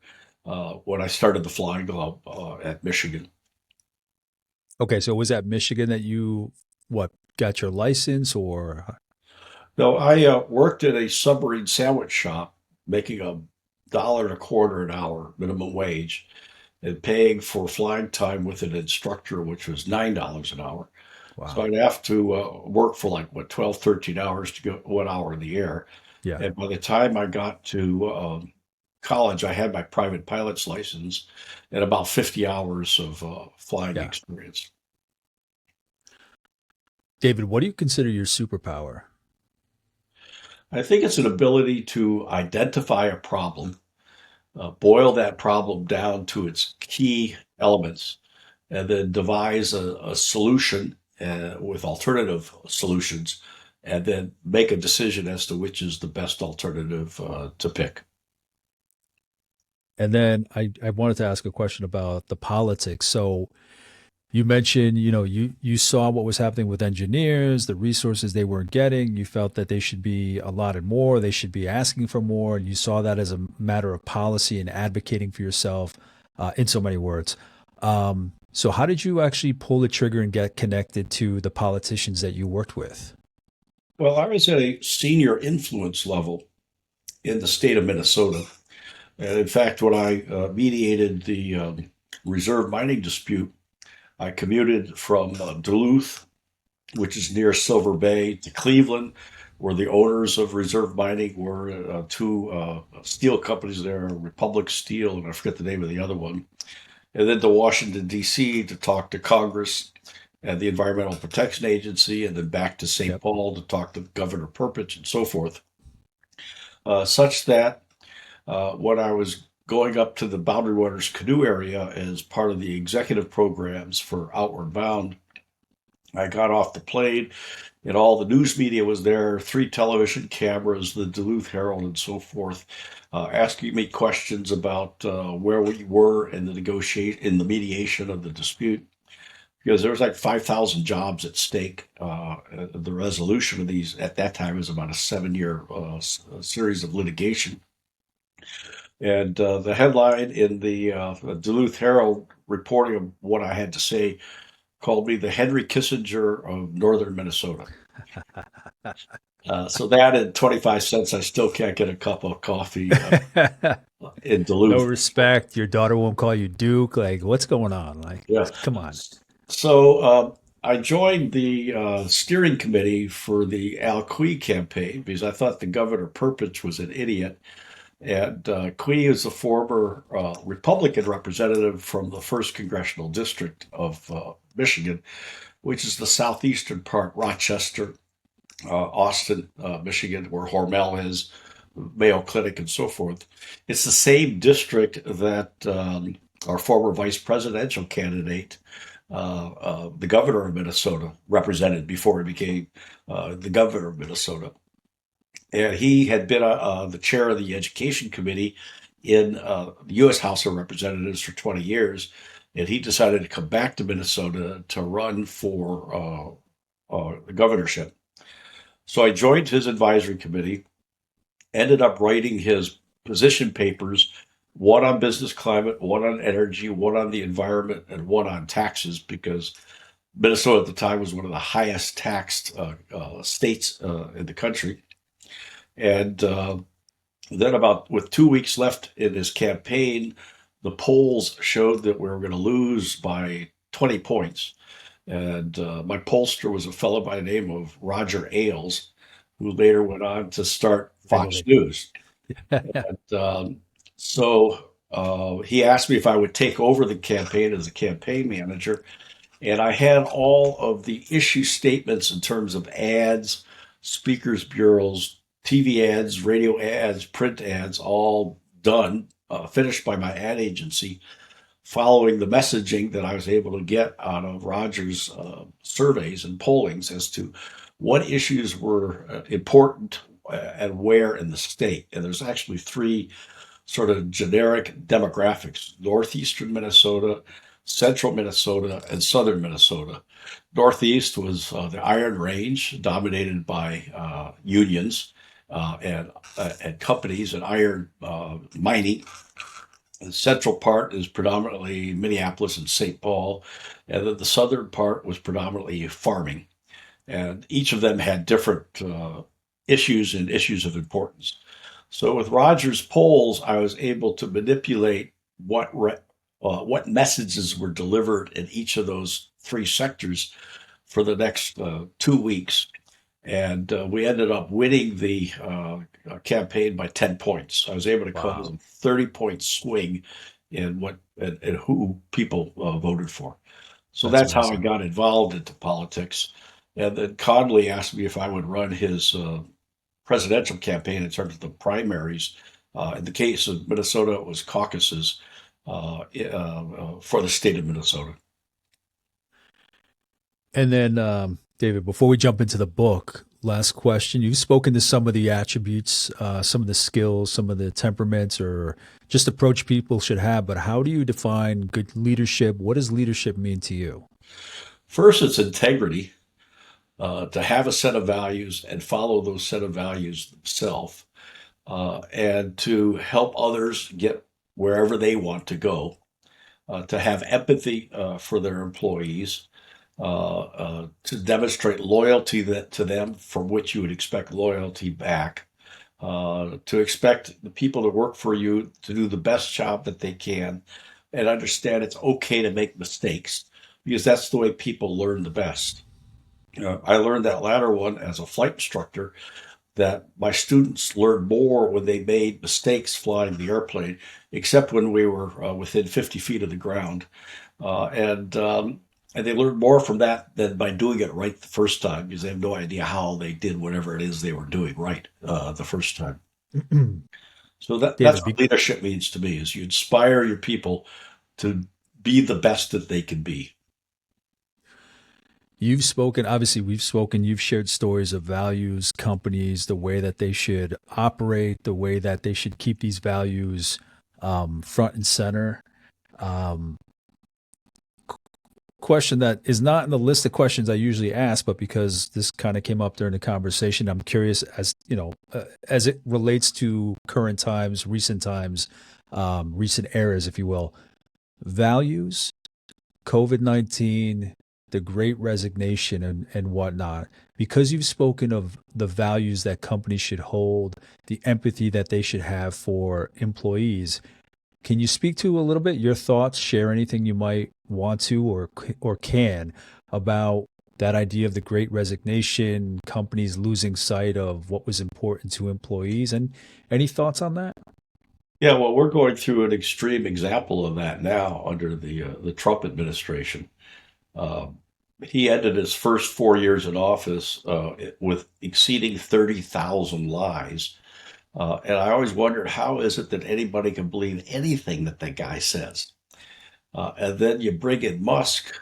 when I started the Flying Club at Michigan. Okay, so was that Michigan that you what got your license or No, I worked at a submarine sandwich shop making $1.25 an hour minimum wage. and paying for flying time with an instructor, which was $9 an hour. So Wow. I'd have to work for like, what, 12, 13 hours to go 1 hour in the air. Yeah. And by the time I got to college, I had my private pilot's license and about 50 hours of flying Yeah. experience. David, what do you consider your superpower? I think it's an ability to identify a problem, boil that problem down to its key elements, and then devise a solution with alternative solutions, and then make a decision as to which is the best alternative to pick. And then I wanted to ask a question about the politics. So you mentioned, you saw what was happening with engineers, the resources they weren't getting. You felt that they should be allotted more, they should be asking for more, and you saw that as a matter of policy and advocating for yourself, in so many words. So how did you actually pull the trigger and get connected to the politicians that you worked with? Well, I was at a senior influence level in the state of Minnesota. And in fact, when I mediated the reserve mining dispute, I commuted from Duluth, which is near Silver Bay, to Cleveland, where the owners of reserve mining were two steel companies there, Republic Steel, and I forget the name of the other one. And then to Washington, D.C. to talk to Congress and the Environmental Protection Agency, and then back to St. Yep. Paul to talk to Governor Perpich and so forth, such that when I was going up to the Boundary Waters Canoe area as part of the executive programs for Outward Bound, I got off the plane and all the news media was there, 3 television cameras, the Duluth Herald and so forth, asking me questions about where we were in the mediation of the dispute. Because there was like 5,000 jobs at stake. The resolution of these at that time was about a 7-year series of litigation. And the headline in the Duluth Herald reporting of what I had to say called me the Henry Kissinger of northern Minnesota. So that and 25 cents, I still can't get a cup of coffee in No Duluth. respect. Your daughter won't call you Duke. Like, what's going on? Like, Yeah. come on. So I joined the steering committee for the Al Quie campaign because I thought the Governor Perpich was an idiot. And Quie is a former Republican representative from the 1st Congressional District of Michigan, which is the southeastern part, Rochester, Austin, Michigan, where Hormel is, Mayo Clinic, and so forth. It's the same district that our former vice presidential candidate, the governor of Minnesota, represented before he became the governor of Minnesota. And he had been the chair of the education committee in the U.S. House of Representatives for 20 years. And he decided to come back to Minnesota to run for the governorship. So I joined his advisory committee, ended up writing his position papers, one on business climate, one on energy, one on the environment, and one on taxes, because Minnesota at the time was one of the highest taxed states in the country. And then with 2 weeks left in his campaign, the polls showed that we were going to lose by 20 points. And my pollster was a fellow by the name of Roger Ailes, who later went on to start Fox News. And so he asked me if I would take over the campaign as a campaign manager. And I had all of the issue statements in terms of ads, speakers bureaus, TV ads, radio ads, print ads, all done, finished by my ad agency, following the messaging that I was able to get out of Roger's surveys and pollings as to what issues were important and where in the state. And there's actually 3 sort of generic demographics: northeastern Minnesota, central Minnesota, and southern Minnesota. Northeast was the Iron Range, dominated by unions and companies and iron mining. The central part is predominantly Minneapolis and St. Paul, and then the southern part was predominantly farming. And each of them had different issues and issues of importance. So with Rogers' polls, I was able to manipulate what what messages were delivered in each of those three sectors for the next 2 weeks. And we ended up winning the campaign by 10 points. I was able to cause Wow, a 30-point swing in who people voted for. So that's that's how I amazing. got involved into politics. And then Conley asked me if I would run his presidential campaign in terms of the primaries. In the case of Minnesota, it was caucuses for the state of Minnesota. And then, David, before we jump into the book, last question. You've spoken to some of the attributes, some of the skills, some of the temperaments, or just approach people should have, but how do you define good leadership? What does leadership mean to you? First, it's integrity, to have a set of values and follow those set of values themselves, and to help others get wherever they want to go, to have empathy for their employees, to demonstrate loyalty to them from which you would expect loyalty back, to expect the people that work for you to do the best job that they can and understand it's okay to make mistakes because that's the way people learn the best. I learned that latter one as a flight instructor that my students learned more when they made mistakes flying the airplane, except when we were within 50 feet of the ground. And they learned more from that than by doing it right the first time because they have no idea how they did whatever it is they were doing right the first time. So that's David, what leadership means to me is you inspire your people to be the best that they can be. you've spoken, obviously, we've spoken, you've shared stories of values, companies, the way that they should operate, the way that they should keep these values front and center. Um, Question that is not in the list of questions I usually ask, but because this kind of came up during the conversation, I'm curious as as it relates to current times, recent eras, if you will, values, COVID-19, the Great Resignation, and whatnot. Because you've spoken of the values that companies should hold, the empathy that they should have for employees. Can you speak to a little bit your thoughts, share anything you might want to or can about that idea of the great resignation, companies losing sight of what was important to employees, and any thoughts on that? Yeah, well, we're going through an extreme example of that now under the Trump administration. Um, he ended his first 4 years in office with exceeding 30,000 lies. And I always wondered how is it that anybody can believe anything that that guy says? And then you bring in Musk,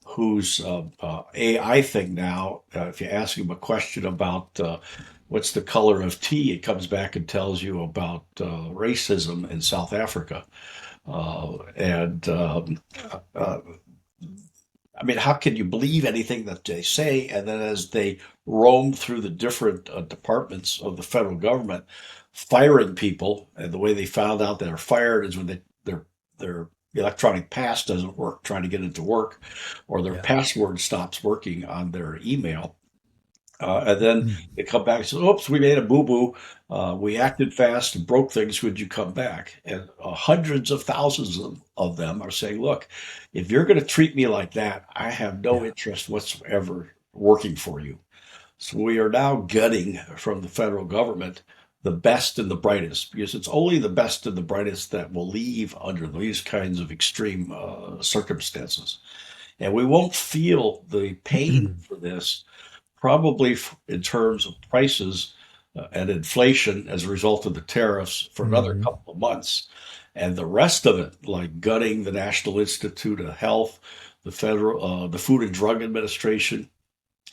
whose AI thing now, if you ask him a question about what's the color of tea, it comes back and tells you about racism in South Africa. And uh, I mean, how can you believe anything that they say? And then as they roam through the different departments of the federal government, firing people, and the way they found out they're fired is when their electronic pass doesn't work, trying to get into work, or their Yeah. password stops working on their email. And then Mm. they come back and say, oops, we made a boo boo. We acted fast and broke things. Would you come back? And hundreds of thousands of them are saying, look, if you're going to treat me like that, I have no Yeah. interest whatsoever working for you. So we are now gutting from the federal government the best and the brightest because it's only the best and the brightest that will leave under these kinds of extreme circumstances. And we won't feel the pain for this probably in terms of prices and inflation as a result of the tariffs for another Mhm. couple of months. And the rest of it, like gutting the National Institute of Health, the Food and Drug Administration,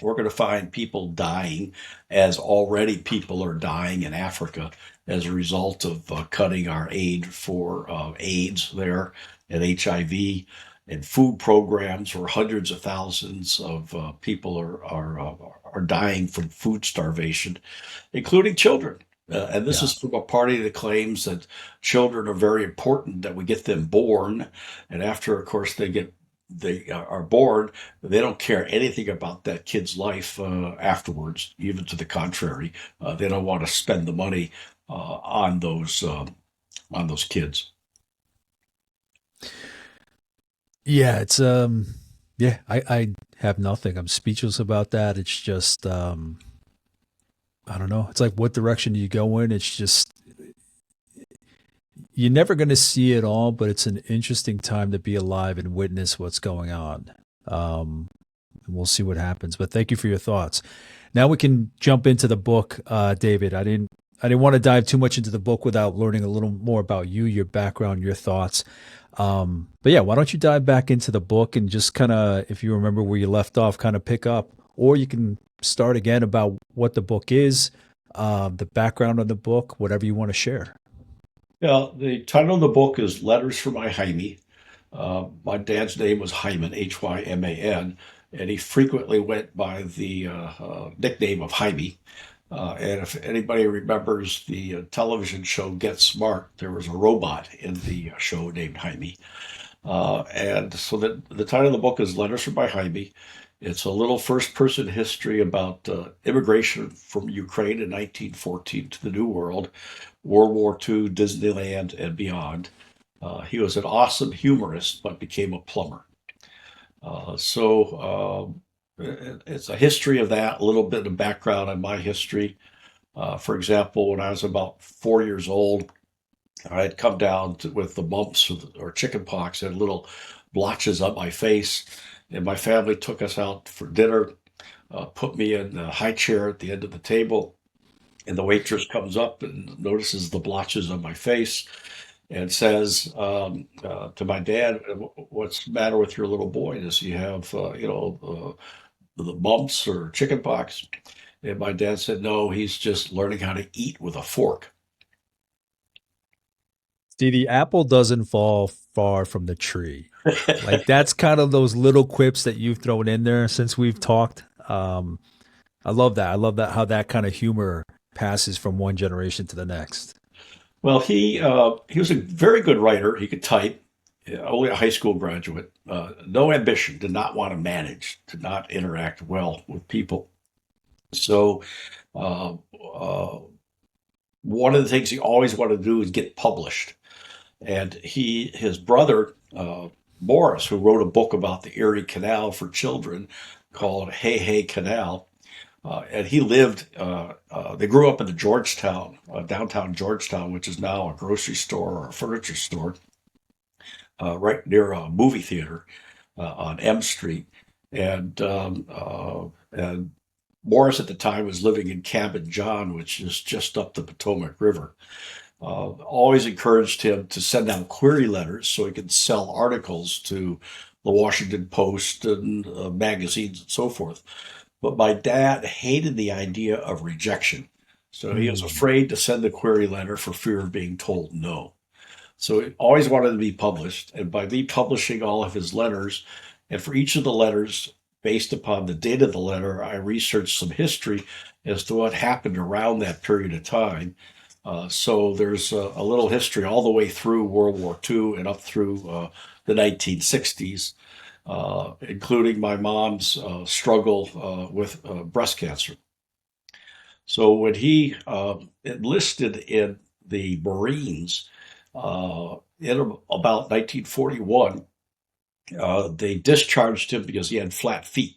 we're going to find people dying as already people are dying in Africa as a result of cutting our aid for AIDS there and HIV and food programs where hundreds of thousands of people are dying from food starvation, including children. And this Yeah. is from a party that claims that children are very important, that we get them born, and after, of course, they are born, they don't care anything about that kid's life afterwards. Even to the contrary, they don't want to spend the money on those kids. Yeah, it's yeah, I have nothing. I'm speechless about that. It's just I don't know. It's like what direction do you go in? It's just you're never going to see it all, but it's an interesting time to be alive and witness what's going on. And we'll see what happens. But thank you for your thoughts. Now we can jump into the book, David. I didn't want to dive too much into the book without learning a little more about you, your background, your thoughts. But yeah, why don't you dive back into the book and just kind of, if you remember where you left off, kind of pick up, or you can start again about what the book is, the background of the book, whatever you want to share. Yeah, the title of the book is Letters from My Hymie. My dad's name was Hyman, Hyman, and he frequently went by the nickname of Hymie. And if anybody remembers the television show Get Smart, there was a robot in the show named Hymie. And so the title of the book is Letters from My Hymie. It's a little first person history about immigration from Ukraine in 1914 to the New World, World War II, Disneyland, and beyond. He was an awesome humorist, but became a plumber. It's a history of that, a little bit of background on my history. For example, when I was about 4 years old, I had come down with the mumps or chicken pox and little blotches on my face. And my family took us out for dinner, put me in a high chair at the end of the table. And the waitress comes up and notices the blotches on my face and says to my dad, "What's the matter with your little boy? Does he have, the mumps or chicken pox?" And my dad said, "No, he's just learning how to eat with a fork." See, the apple doesn't fall far from the tree. Like that's kind of those little quips that you've thrown in there since we've talked. I love that. I love that how that kind of humor passes from one generation to the next. Well, he was a very good writer. He could type. Only a high school graduate. No ambition. Did not want to manage. Did not interact well with people. So, uh, uh, one of the things he always wanted to do is get published. And his brother, Morris, who wrote a book about the Erie Canal for children called Hey Hey Canal, and he lived, they grew up in the Georgetown, downtown Georgetown, which is now a grocery store or a furniture store, right near a movie theater on M Street. And Morris at the time was living in Cabin John, which is just up the Potomac River. Always encouraged him to send out query letters so he could sell articles to the Washington Post and magazines and so forth. But my dad hated the idea of rejection. So he was Mm. afraid to send the query letter for fear of being told no. So he always wanted to be published. And by me publishing all of his letters, and for each of the letters, based upon the date of the letter, I researched some history as to what happened around that period of time. So there's a little history all the way through World War II and up through the 1960s, including my mom's struggle with breast cancer. So when he enlisted in the Marines in about 1941, they discharged him because he had flat feet.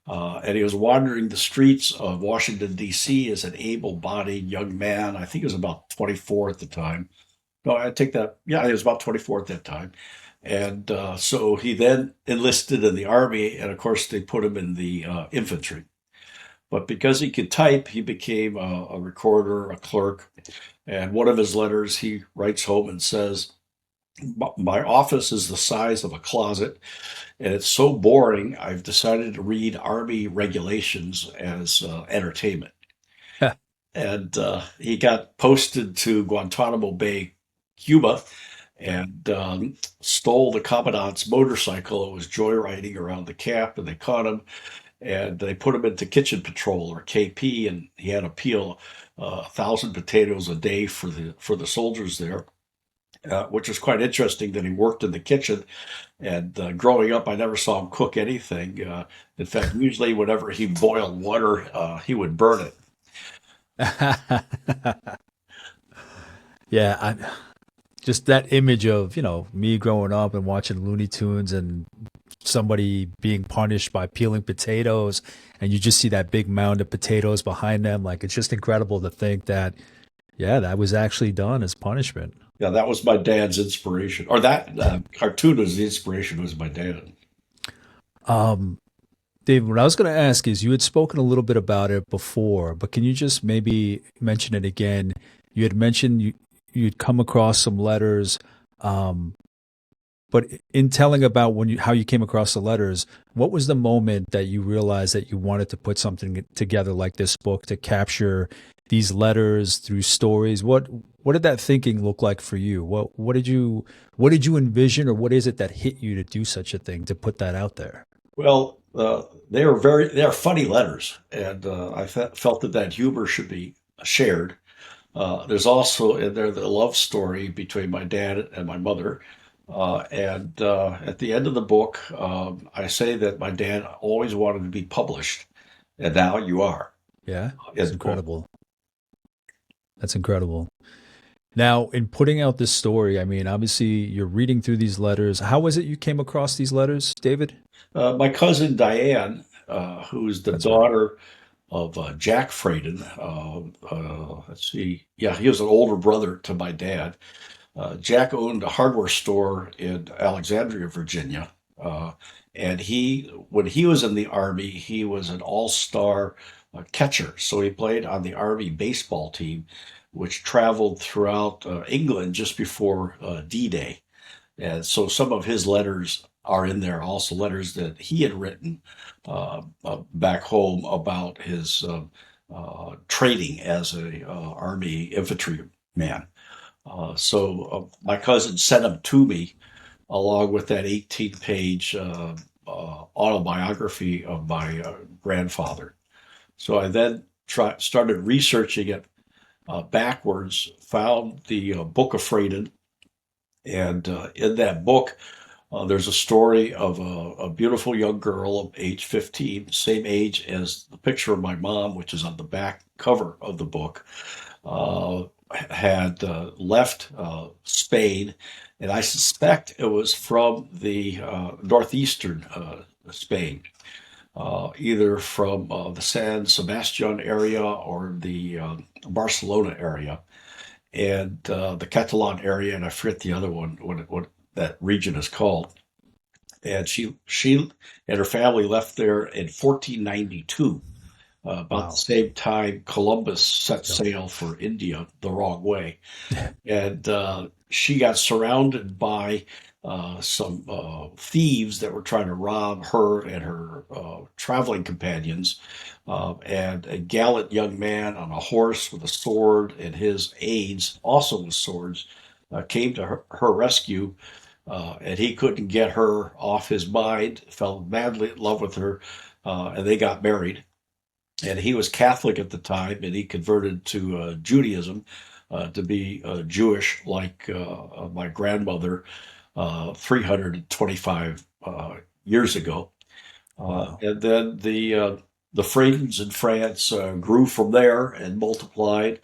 And he was wandering the streets of Washington, D.C. as an able bodied young man. I think he was about 24 at the time. No, I take that. Yeah, he was about 24 at that time. And so he then enlisted in the Army. And of course, they put him in the infantry. But because he could type, he became a recorder, a clerk. And one of his letters, he writes home and says, "My office is the size of a closet, and it's so boring, I've decided to read Army regulations as entertainment." And he got posted to Guantanamo Bay, Cuba, and stole the commandant's motorcycle and was joyriding around the camp, and they caught him and they put him into kitchen patrol or KP, and he had to peel 1,000 potatoes a day for the soldiers there. Which was quite interesting that he worked in the kitchen. And growing up, I never saw him cook anything. In fact, usually whenever he boiled water, he would burn it. Yeah, just that image of, me growing up and watching Looney Tunes and somebody being punished by peeling potatoes, and you just see that big mound of potatoes behind them. Like, it's just incredible to think that, yeah, that was actually done as punishment. Yeah, that was my dad's inspiration, or that cartoon was the inspiration. Was my dad. Um, Dave, what I was going to ask is you had spoken a little bit about it before, but can you just maybe mention it again? You had mentioned you'd come across some letters, um, but in telling about how you came across the letters, what was the moment that you realized that you wanted to put something together like this book to capture these letters through stories? What did that thinking look like for you? What did you envision, or what is it that hit you to do such a thing, to put that out there? Well, they are funny letters, and I felt that humor should be shared. There's also in there the love story between my dad and my mother. And at the end of the book, I say that my dad always wanted to be published, and now you are Yeah, it's in the book. incredible. That's incredible. Now, in putting out this story, I mean, obviously you're reading through these letters. How was it you came across these letters, David? My cousin Diane, who's the That's right. daughter of Jack Fradin, let's see, yeah, he was an older brother to my dad. Jack owned a hardware store in Alexandria, Virginia. Uh, and when he was in the Army, he was an all-star catcher. So he played on the Army baseball team, which traveled throughout England just before D-Day. And so some of his letters are in there, also letters that he had written back home about his training as a Army infantryman. My cousin sent them to me along with that 18-page autobiography of my grandfather. So I then started researching it backwards, found the Book of Fradin, and in that book, there's a story of a beautiful young girl of age 15, same age as the picture of my mom, which is on the back cover of the book. Uh, had left Spain, and I suspect it was from the northeastern Spain, either from the San Sebastian area or the Barcelona area, and the Catalan area, and I forget the other one, what that region is called. And she and her family left there in 1492, about the Wow. same time Columbus set Yep. sail for India the wrong way. And she got surrounded by some thieves that were trying to rob her and her traveling companions. And a gallant young man on a horse with a sword and his aides, also with swords, came to her rescue. And he couldn't get her off his mind, fell madly in love with her, and they got married. And he was Catholic at the time, and he converted to Judaism to be Jewish, like my grandmother 325 years ago. Wow. And then the Fradins in France grew from there and multiplied.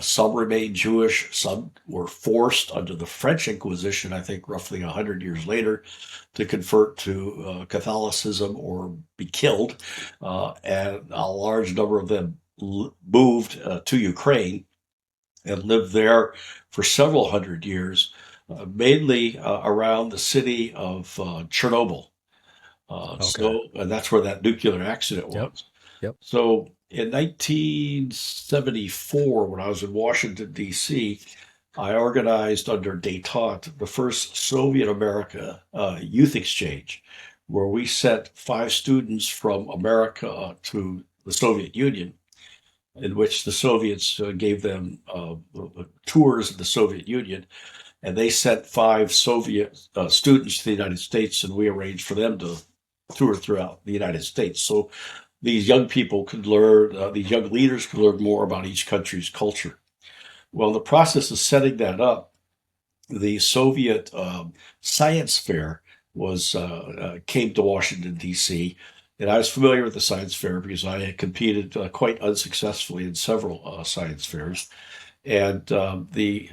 Some remained Jewish, some were forced under the French Inquisition, I think roughly 100 years later, to convert to Catholicism or be killed. And a large number of them moved to Ukraine and lived there for several hundred years, mainly around the city of Chernobyl. Okay. And that's where that nuclear accident Yep. was. Yep. So in 1974, when I was in Washington, D.C., I organized under detente the first Soviet America youth exchange, where we sent 5 students from America to the Soviet Union, in which the Soviets gave them tours of the Soviet Union, and they sent 5 Soviet students to the United States, and we arranged for them to tour throughout the United States. So these young people could learn, these young leaders could learn more about each country's culture. Well, in the process of setting that up, the Soviet science fair came to Washington D.C., and I was familiar with the science fair because I had competed quite unsuccessfully in several science fairs. And the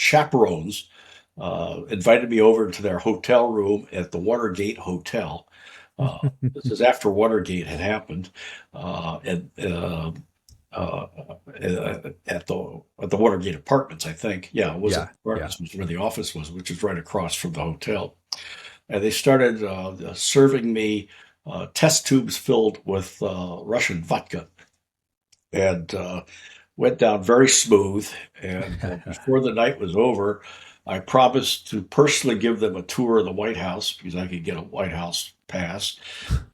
chaperones invited me over to their hotel room at the Watergate Hotel. This is after Watergate had happened, and uh, at the Watergate Apartments, I think. Yeah, it wasn't Yeah, yeah. apartments, was where the office was, which is right across from the hotel. And they started serving me test tubes filled with Russian vodka, and went down very smooth. And before the night was over, I promised to personally give them a tour of the White House because I could get a White House pass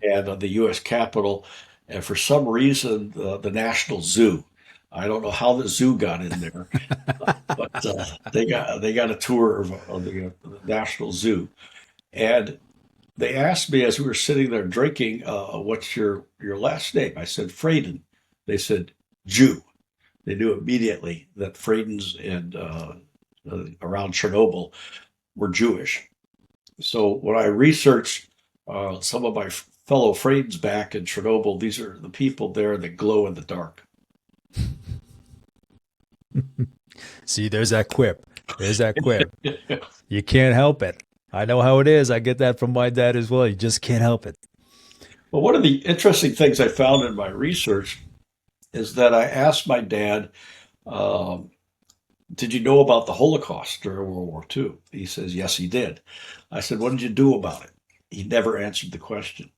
and the U.S. Capitol, and for some reason, the National Zoo. I don't know how the zoo got in there, but they got a tour of the National Zoo, and they asked me as we were sitting there drinking, "What's your last name?" I said, "Fradin." They said, "Jew." They knew immediately that Fradins and around Chernobyl were Jewish. So when I researched some of my fellow Fradins back in Chernobyl, these are the people there that glow in the dark. See, there's that quip. There's that quip. You can't help it. I know how it is. I get that from my dad as well. You just can't help it. Well, one of the interesting things I found in my research is that I asked my dad, um, "Did you know about the Holocaust during World War II?" He says, "Yes, he did." I said, "What did you do about it?" He never answered the question.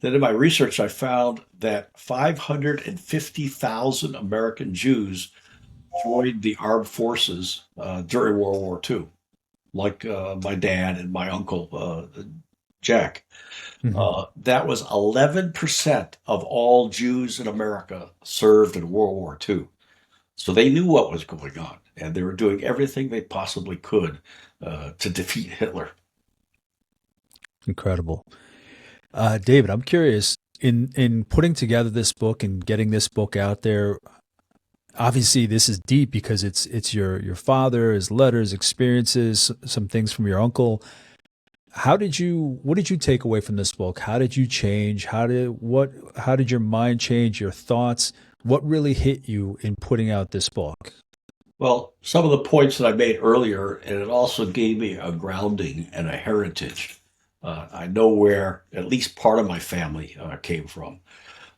Then in my research, I found that 550,000 American Jews joined the armed forces during World War II, like my dad and my uncle Jack. Mhm. That was 11% of all Jews in America served in World War II. So they knew what was going on, and they were doing everything they possibly could to defeat Hitler. Incredible. David, I'm curious in putting together this book and getting this book out there. Obviously, this is deep because it's your father, his letters, experiences, some things from your uncle. What did you take away from this book? How did you change? How did your mind change, your thoughts? What really hit you in putting out this book? Well, some of the points that I made earlier, and it also gave me a grounding and a heritage. I know where at least part of my family came from.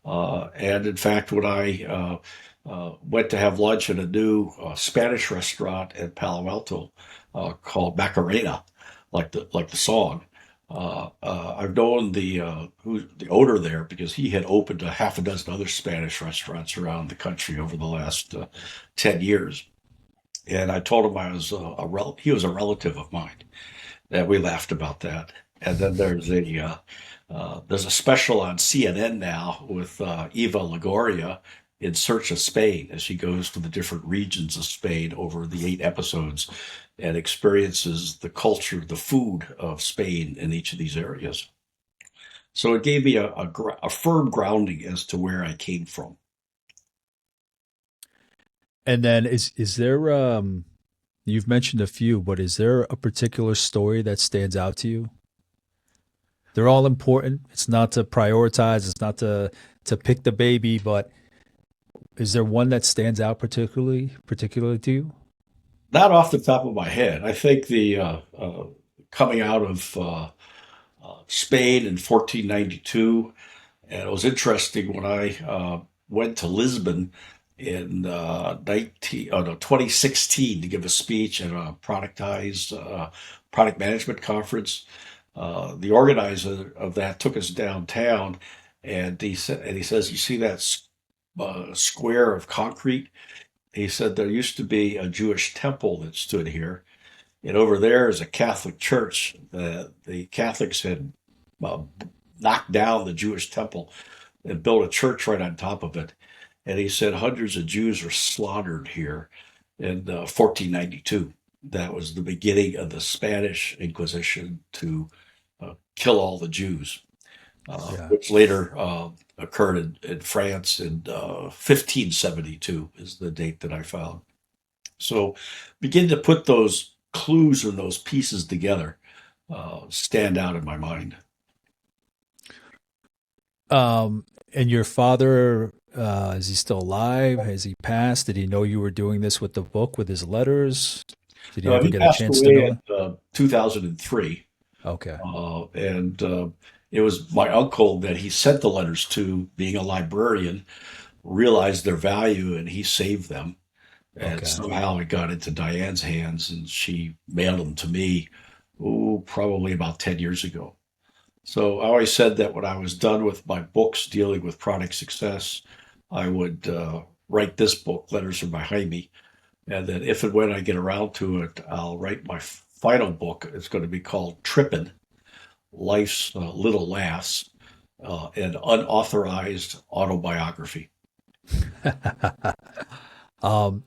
And in fact, when I went to have lunch at a new Spanish restaurant in Palo Alto called Macarena, like the song, I've known the owner there because he had opened a half a dozen other Spanish restaurants around the country over the last 10 years. And I told him I was he was a relative of mine, and we laughed about that. And then there's a special on CNN now with Eva Longoria in search of Spain as she goes to the different regions of Spain over the 8 episodes and experiences the culture, the food of Spain in each of these areas. So it gave me a firm grounding as to where I came from. And then is there you've mentioned a few, but is there a particular story that stands out to you? They're all important. It's not to prioritize, it's not to pick the baby, but is there one that stands out particularly to you? Not off the top of my head. I think the coming out of Spain in 1492. And it was interesting when I went to Lisbon in 2016 to give a speech at a product management conference. The organizer of that took us downtown, and he says, "You see that square of concrete?" He said there used to be a Jewish temple that stood here, and over there is a Catholic church. The Catholics had uh, knocked down the Jewish temple and built a church right on top of it. And he said hundreds of Jews were slaughtered here in 1492. That was the beginning of the Spanish Inquisition to kill all the Jews, Yeah. which later occurred in France in 1572 is the date that I found. So begin to put those clues and those pieces together stand out in my mind. And your father, is he still alive? Has he passed? Did he know you were doing this with the book, with his letters? Did you ever He get a passed chance to away know in him? 2003, Okay. and it was my uncle that he sent the letters to, being a librarian, realized their value, and he saved them. And Okay. somehow it got into Diane's hands, and she mailed them to me, oh, probably about 10 years ago. So I always said that when I was done with my books dealing with product success, I would write this book, Letters from My Hymie, and then if and when I get around to it, I'll write my final book. It's going to be called Trippin', Life's Little Laughs, an unauthorized autobiography.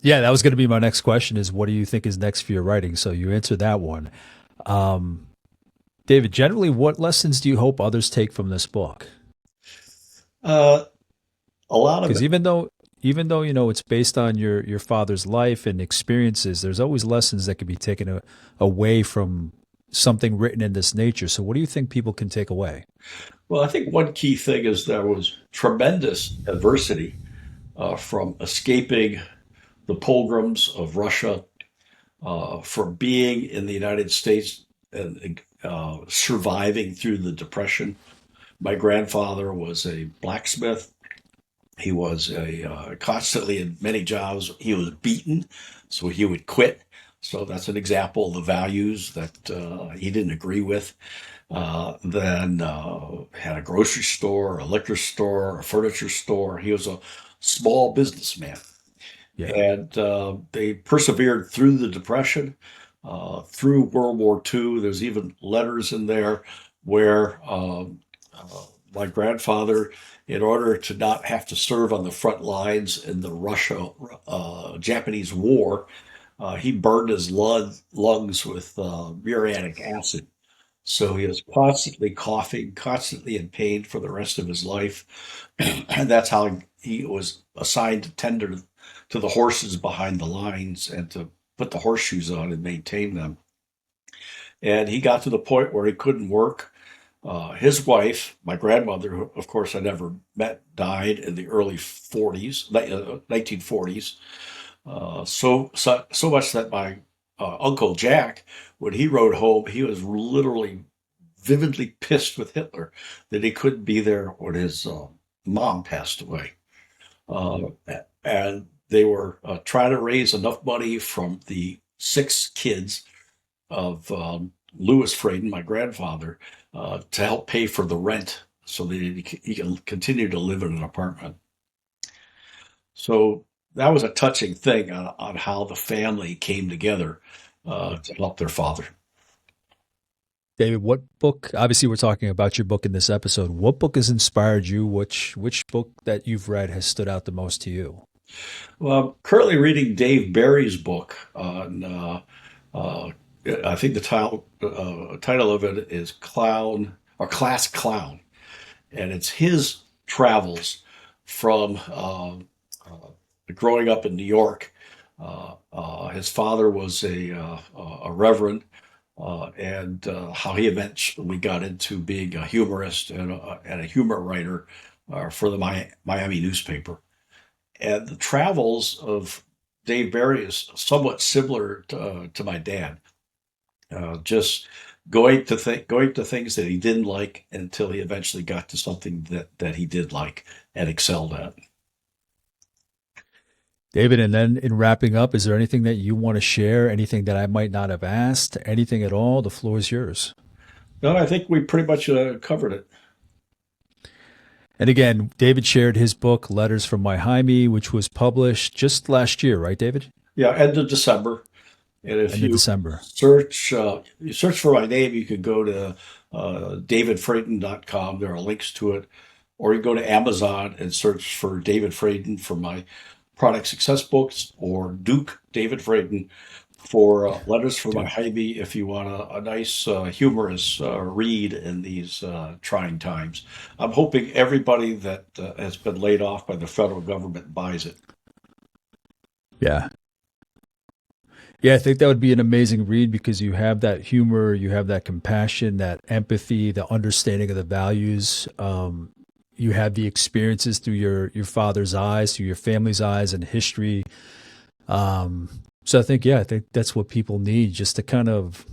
Yeah, that was going to be my next question is what do you think is next for your writing? So you answered that one. Um, David, generally, what lessons do you hope others take from this book? Uh, a lot of Because it. even though it's based on your father's life and experiences, there's always lessons that can be taken away from something written in this nature. So what do you think people can take away? Well, I think one key thing is there was tremendous adversity from escaping the pogroms of Russia, from being in the United States and surviving through the Depression. My grandfather was a blacksmith. He was constantly in many jobs. He was beaten, so he would quit. So that's an example of the values that he didn't agree with. Then had a grocery store, a liquor store, a furniture store. He was a small businessman, Yeah. and they persevered through the Depression, through World War II. There's even letters in there where my grandfather, in order to not have to serve on the front lines in the Russia Japanese War, he burned his lungs with muriatic acid. So he was constantly coughing, constantly in pain for the rest of his life. And that's how he was assigned to tender to the horses behind the lines and to put the horseshoes on and maintain them. And he got to the point where he couldn't work. His wife, my grandmother, who of course I never met, died in the early 40s, 1940s. So much that my Uncle Jack, when he rode home, he was literally vividly pissed with Hitler that he couldn't be there when his mom passed away. Uh, and they were trying to raise enough money from the six kids of Louis Fradin, my grandfather, to help pay for the rent so that he can continue to live in an apartment. So that was a touching thing on how the family came together to help their father. David, what book, obviously we're talking about your book in this episode. What book has inspired you? Which book that you've read has stood out the most to you? Well, I'm currently reading Dave Barry's book on, uh, I think the title of it is Clown or Class Clown, and it's his travels from growing up in New York. His father was a reverend, and how he eventually got into being a humorist and a humor writer for the Miami newspaper. And the travels of Dave Barry is somewhat similar to my dad. Just going to things that he didn't like until he eventually got to something that he did like and excelled at. David, and then in wrapping up, is there anything that you want to share? Anything that I might not have asked? Anything at all? The floor is yours. No, I think we pretty much covered it. And again, David shared his book, Letters from My Hymie, which was published just last year, right, David? Yeah, end of December. And if End of you December. search for my name, you could go to davidfreighton.com. There are links to it. Or you go to Amazon and search for David Fradin for my product success books, or Duke David Fradin for Letters from My Dude. Hybie if you want a nice, humorous read in these trying times. I'm hoping everybody that has been laid off by the federal government buys it. Yeah. Yeah, I think that would be an amazing read because you have that humor, you have that compassion, that empathy, the understanding of the values. You have the experiences through your father's eyes, through your family's eyes and history. Um, So I think that's what people need, just to kind of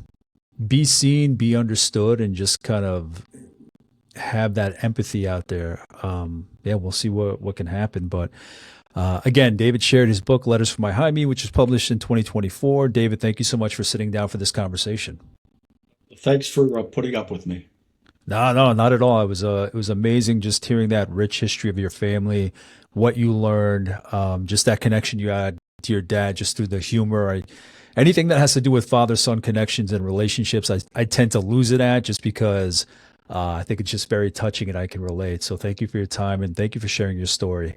be seen, be understood, and just kind of have that empathy out there. Yeah, we'll see what can happen. But again, David shared his book, Letters from My Hymie, which was published in 2024. David, thank you so much for sitting down for this conversation. Thanks for putting up with me. No, not at all. It was amazing just hearing that rich history of your family, what you learned, just that connection you had to your dad, just through the humor. Anything that has to do with father-son connections and relationships, I tend to lose it at, just because I think it's just very touching and I can relate. So thank you for your time and thank you for sharing your story.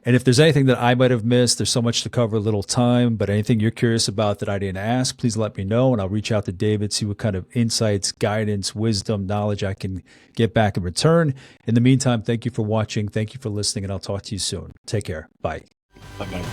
And if there's anything that I might have missed, there's so much to cover, little time, but anything you're curious about that I didn't ask, please let me know, and I'll reach out to David, see what kind of insights, guidance, wisdom, knowledge I can get back in return. In the meantime, thank you for watching. Thank you for listening, and I'll talk to you soon. Take care. Bye. Bye-bye.